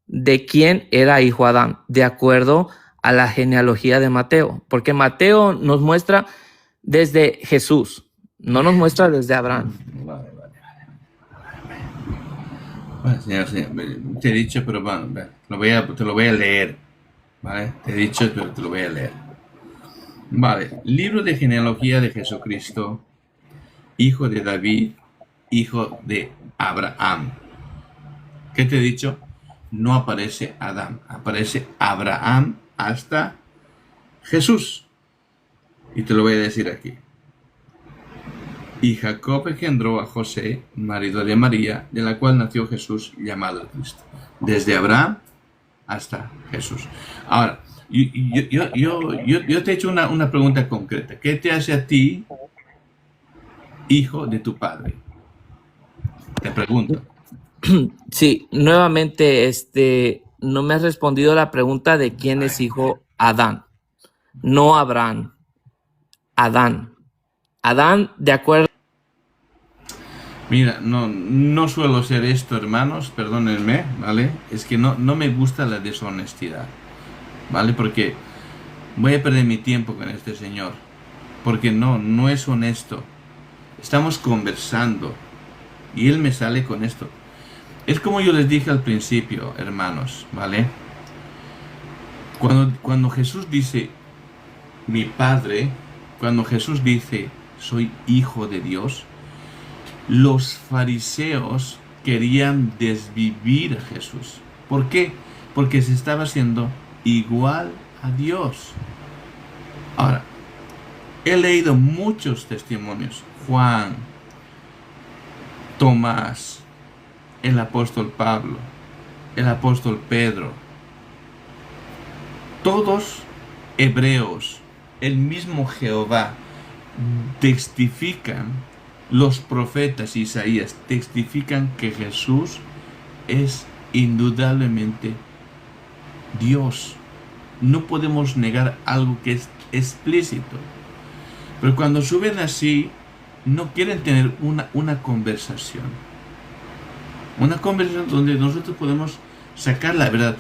¿De quién era hijo Adán? De acuerdo a la genealogía de Mateo, porque Mateo nos muestra desde Jesús, no nos muestra desde Abraham. Vale, vale. Bueno, señor, te he dicho, pero bueno, te lo voy a leer. ¿Vale? Te he dicho, pero te lo voy a leer. Vale, libro de genealogía de Jesucristo, hijo de David, hijo de Abraham. ¿Qué te he dicho? No aparece Adán, aparece Abraham hasta Jesús. Y te lo voy a decir aquí. Y Jacob engendró a José, marido de María, de la cual nació Jesús, llamado Cristo. Desde Abraham hasta Jesús. Ahora, yo te he hecho una pregunta concreta. ¿Qué te hace a ti hijo de tu padre? Te pregunto. Sí, nuevamente, no me has respondido la pregunta de quién es hijo Adán, no Abraham, Adán. Adán, de acuerdo. Mira, no suelo ser esto, hermanos, perdónenme, ¿vale? Es que no me gusta la deshonestidad, ¿vale? Porque voy a perder mi tiempo con este señor, porque no es honesto. Estamos conversando y él me sale con esto. Es como yo les dije al principio, hermanos, ¿vale? Cuando Jesús dice, mi Padre, cuando Jesús dice, soy hijo de Dios, los fariseos querían desvivir a Jesús. ¿Por qué? Porque se estaba haciendo igual a Dios. Ahora, he leído muchos testimonios. Juan, Tomás, el apóstol Pablo, el apóstol Pedro, todos hebreos, el mismo Jehová, testifican, los profetas Isaías testifican que Jesús es indudablemente Dios. No podemos negar algo que es explícito. Pero cuando suben así, no quieren tener una conversación. Una conversación donde nosotros podemos sacar la verdad.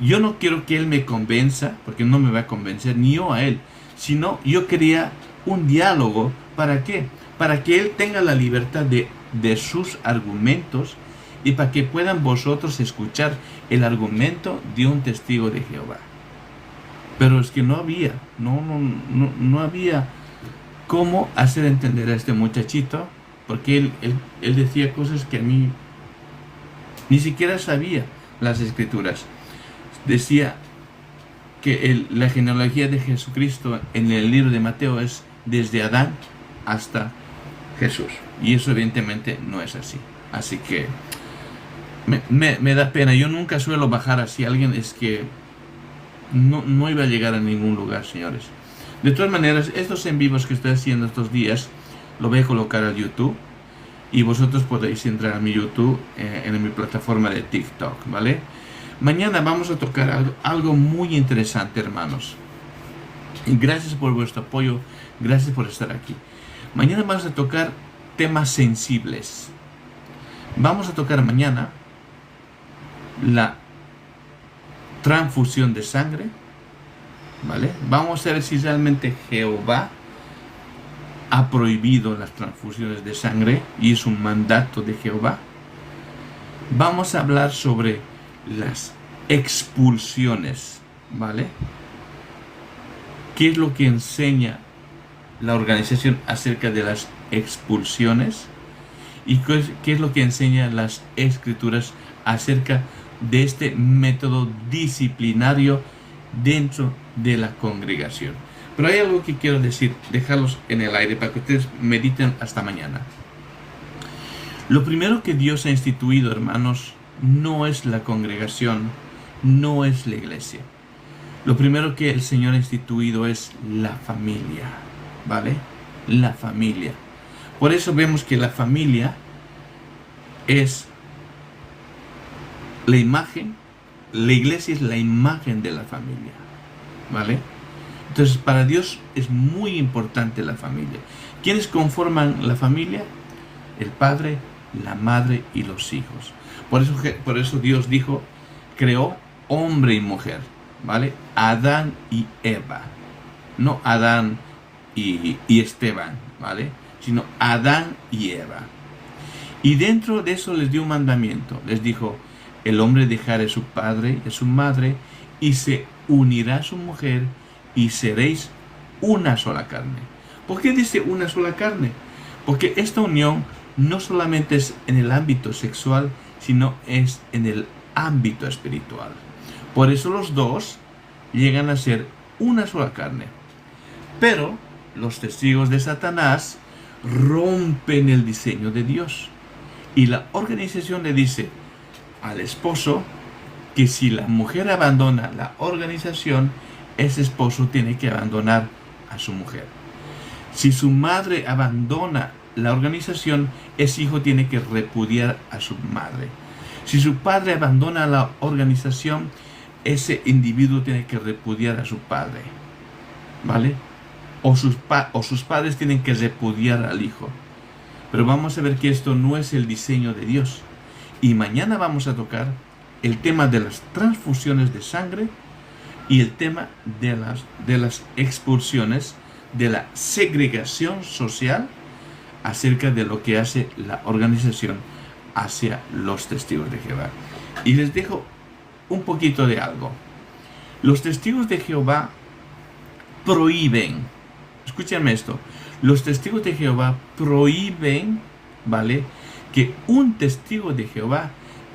Yo no quiero que él me convenza, porque no me va a convencer, ni yo a él. Sino yo quería un diálogo. ¿Para qué? Para que él tenga la libertad de sus argumentos y para que puedan vosotros escuchar el argumento de un testigo de Jehová. Pero es que no había cómo hacer entender a este muchachito, porque él decía cosas que a mí ni siquiera sabía las escrituras. Decía que la genealogía de Jesucristo en el libro de Mateo es desde Adán hasta Jesús. Y eso evidentemente no es así. Así que me da pena. Yo nunca suelo bajar así a alguien. Es que no iba a llegar a ningún lugar, señores. De todas maneras, estos en vivos que estoy haciendo estos días, lo voy a colocar al YouTube. Y vosotros podéis entrar a mi YouTube, en mi plataforma de TikTok, ¿vale? Mañana vamos a tocar algo muy interesante, hermanos. Y gracias por vuestro apoyo. Gracias por estar aquí. Mañana vamos a tocar temas sensibles. Vamos a tocar mañana la transfusión de sangre, ¿vale? Vamos a ver si realmente Jehová ha prohibido las transfusiones de sangre y es un mandato de Jehová. Vamos a hablar sobre las expulsiones, ¿vale? ¿Qué es lo que enseña la organización acerca de las expulsiones? ¿Y qué es lo que enseñan las escrituras acerca de este método disciplinario dentro de la congregación? Pero hay algo que quiero decir, dejarlos en el aire para que ustedes mediten hasta mañana. Lo primero que Dios ha instituido, hermanos, no es la congregación, no es la iglesia. Lo primero que el Señor ha instituido es la familia, ¿vale? La familia. Por eso vemos que la familia es la imagen, la iglesia es la imagen de la familia, ¿vale? Entonces, para Dios es muy importante la familia. ¿Quiénes conforman la familia? El padre, la madre y los hijos. Por eso Dios dijo, creó hombre y mujer, ¿vale? Adán y Eva. No Adán y Esteban, ¿vale? Sino Adán y Eva. Y dentro de eso les dio un mandamiento. Les dijo, el hombre dejará a su padre y a su madre y se unirá a su mujer y seréis una sola carne. ¿Por qué dice una sola carne? Porque esta unión no solamente es en el ámbito sexual, sino es en el ámbito espiritual. Por eso los dos llegan a ser una sola carne. Pero los testigos de Satanás rompen el diseño de Dios. Y la organización le dice al esposo que si la mujer abandona la organización, ese esposo tiene que abandonar a su mujer. Si su madre abandona la organización, ese hijo tiene que repudiar a su madre. Si su padre abandona la organización, ese individuo tiene que repudiar a su padre, ¿vale? O sus padres tienen que repudiar al hijo. Pero vamos a ver que esto no es el diseño de Dios. Y mañana vamos a tocar el tema de las transfusiones de sangre y el tema de las expulsiones, de la segregación social acerca de lo que hace la organización hacia los testigos de Jehová. Y les dejo un poquito de algo. Los testigos de Jehová prohíben, escúchenme esto, los testigos de Jehová prohíben, ¿vale?, que un testigo de Jehová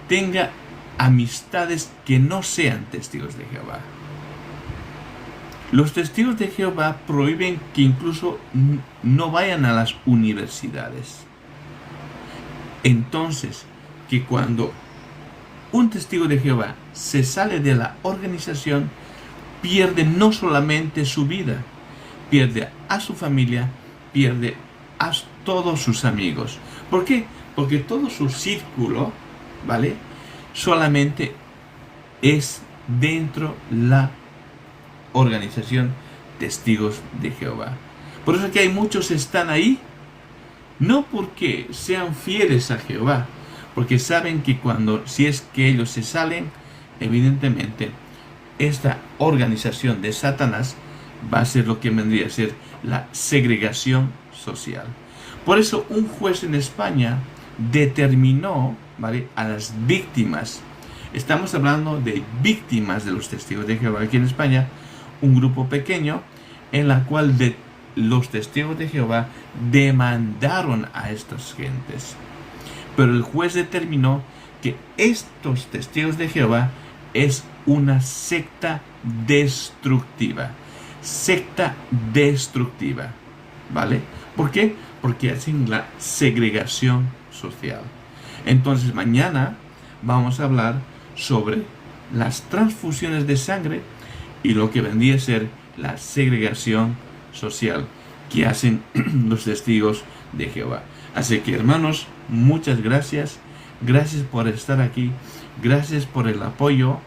tenga amistades que no sean testigos de Jehová. Los testigos de Jehová prohíben que incluso no vayan a las universidades. Entonces, que cuando un testigo de Jehová se sale de la organización, pierde no solamente su vida, pierde a su familia, pierde a todos sus amigos. ¿Por qué? Porque todo su círculo, ¿vale?, solamente es dentro la organización Testigos de Jehová. Por eso que hay muchos que están ahí, no porque sean fieles a Jehová, porque saben que si es que ellos se salen, evidentemente esta organización de Satanás va a ser lo que vendría a ser la segregación social. Por eso un juez en España determinó, ¿vale?, a las víctimas. Estamos hablando de víctimas de los testigos de Jehová aquí en España, un grupo pequeño en la cual los testigos de Jehová demandaron a estas gentes. Pero el juez determinó que estos testigos de Jehová es una secta destructiva. Secta destructiva, ¿vale? ¿Por qué? Porque hacen la segregación social. Entonces mañana vamos a hablar sobre las transfusiones de sangre y lo que vendría a ser la segregación social que hacen los testigos de Jehová. Así que, hermanos, muchas gracias. Gracias por estar aquí. Gracias por el apoyo.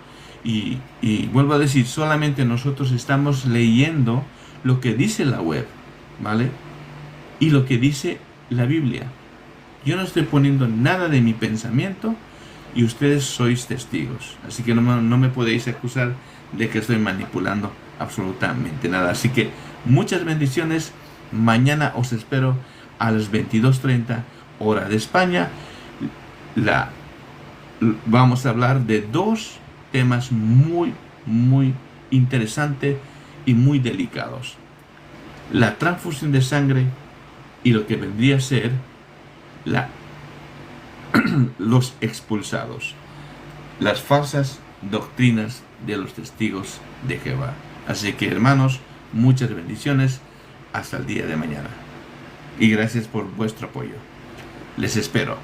Y vuelvo a decir, solamente nosotros estamos leyendo lo que dice la web, ¿vale? Y lo que dice la Biblia. Yo no estoy poniendo nada de mi pensamiento y ustedes sois testigos. Así que no me podéis acusar de que estoy manipulando absolutamente nada. Así que muchas bendiciones. Mañana os espero a las 22:30 hora de España. Vamos a hablar de dos temas muy, muy interesantes y muy delicados. La transfusión de sangre y lo que vendría a ser los expulsados. Las falsas doctrinas de los testigos de Jehová. Así que, hermanos, muchas bendiciones. Hasta el día de mañana. Y gracias por vuestro apoyo. Les espero.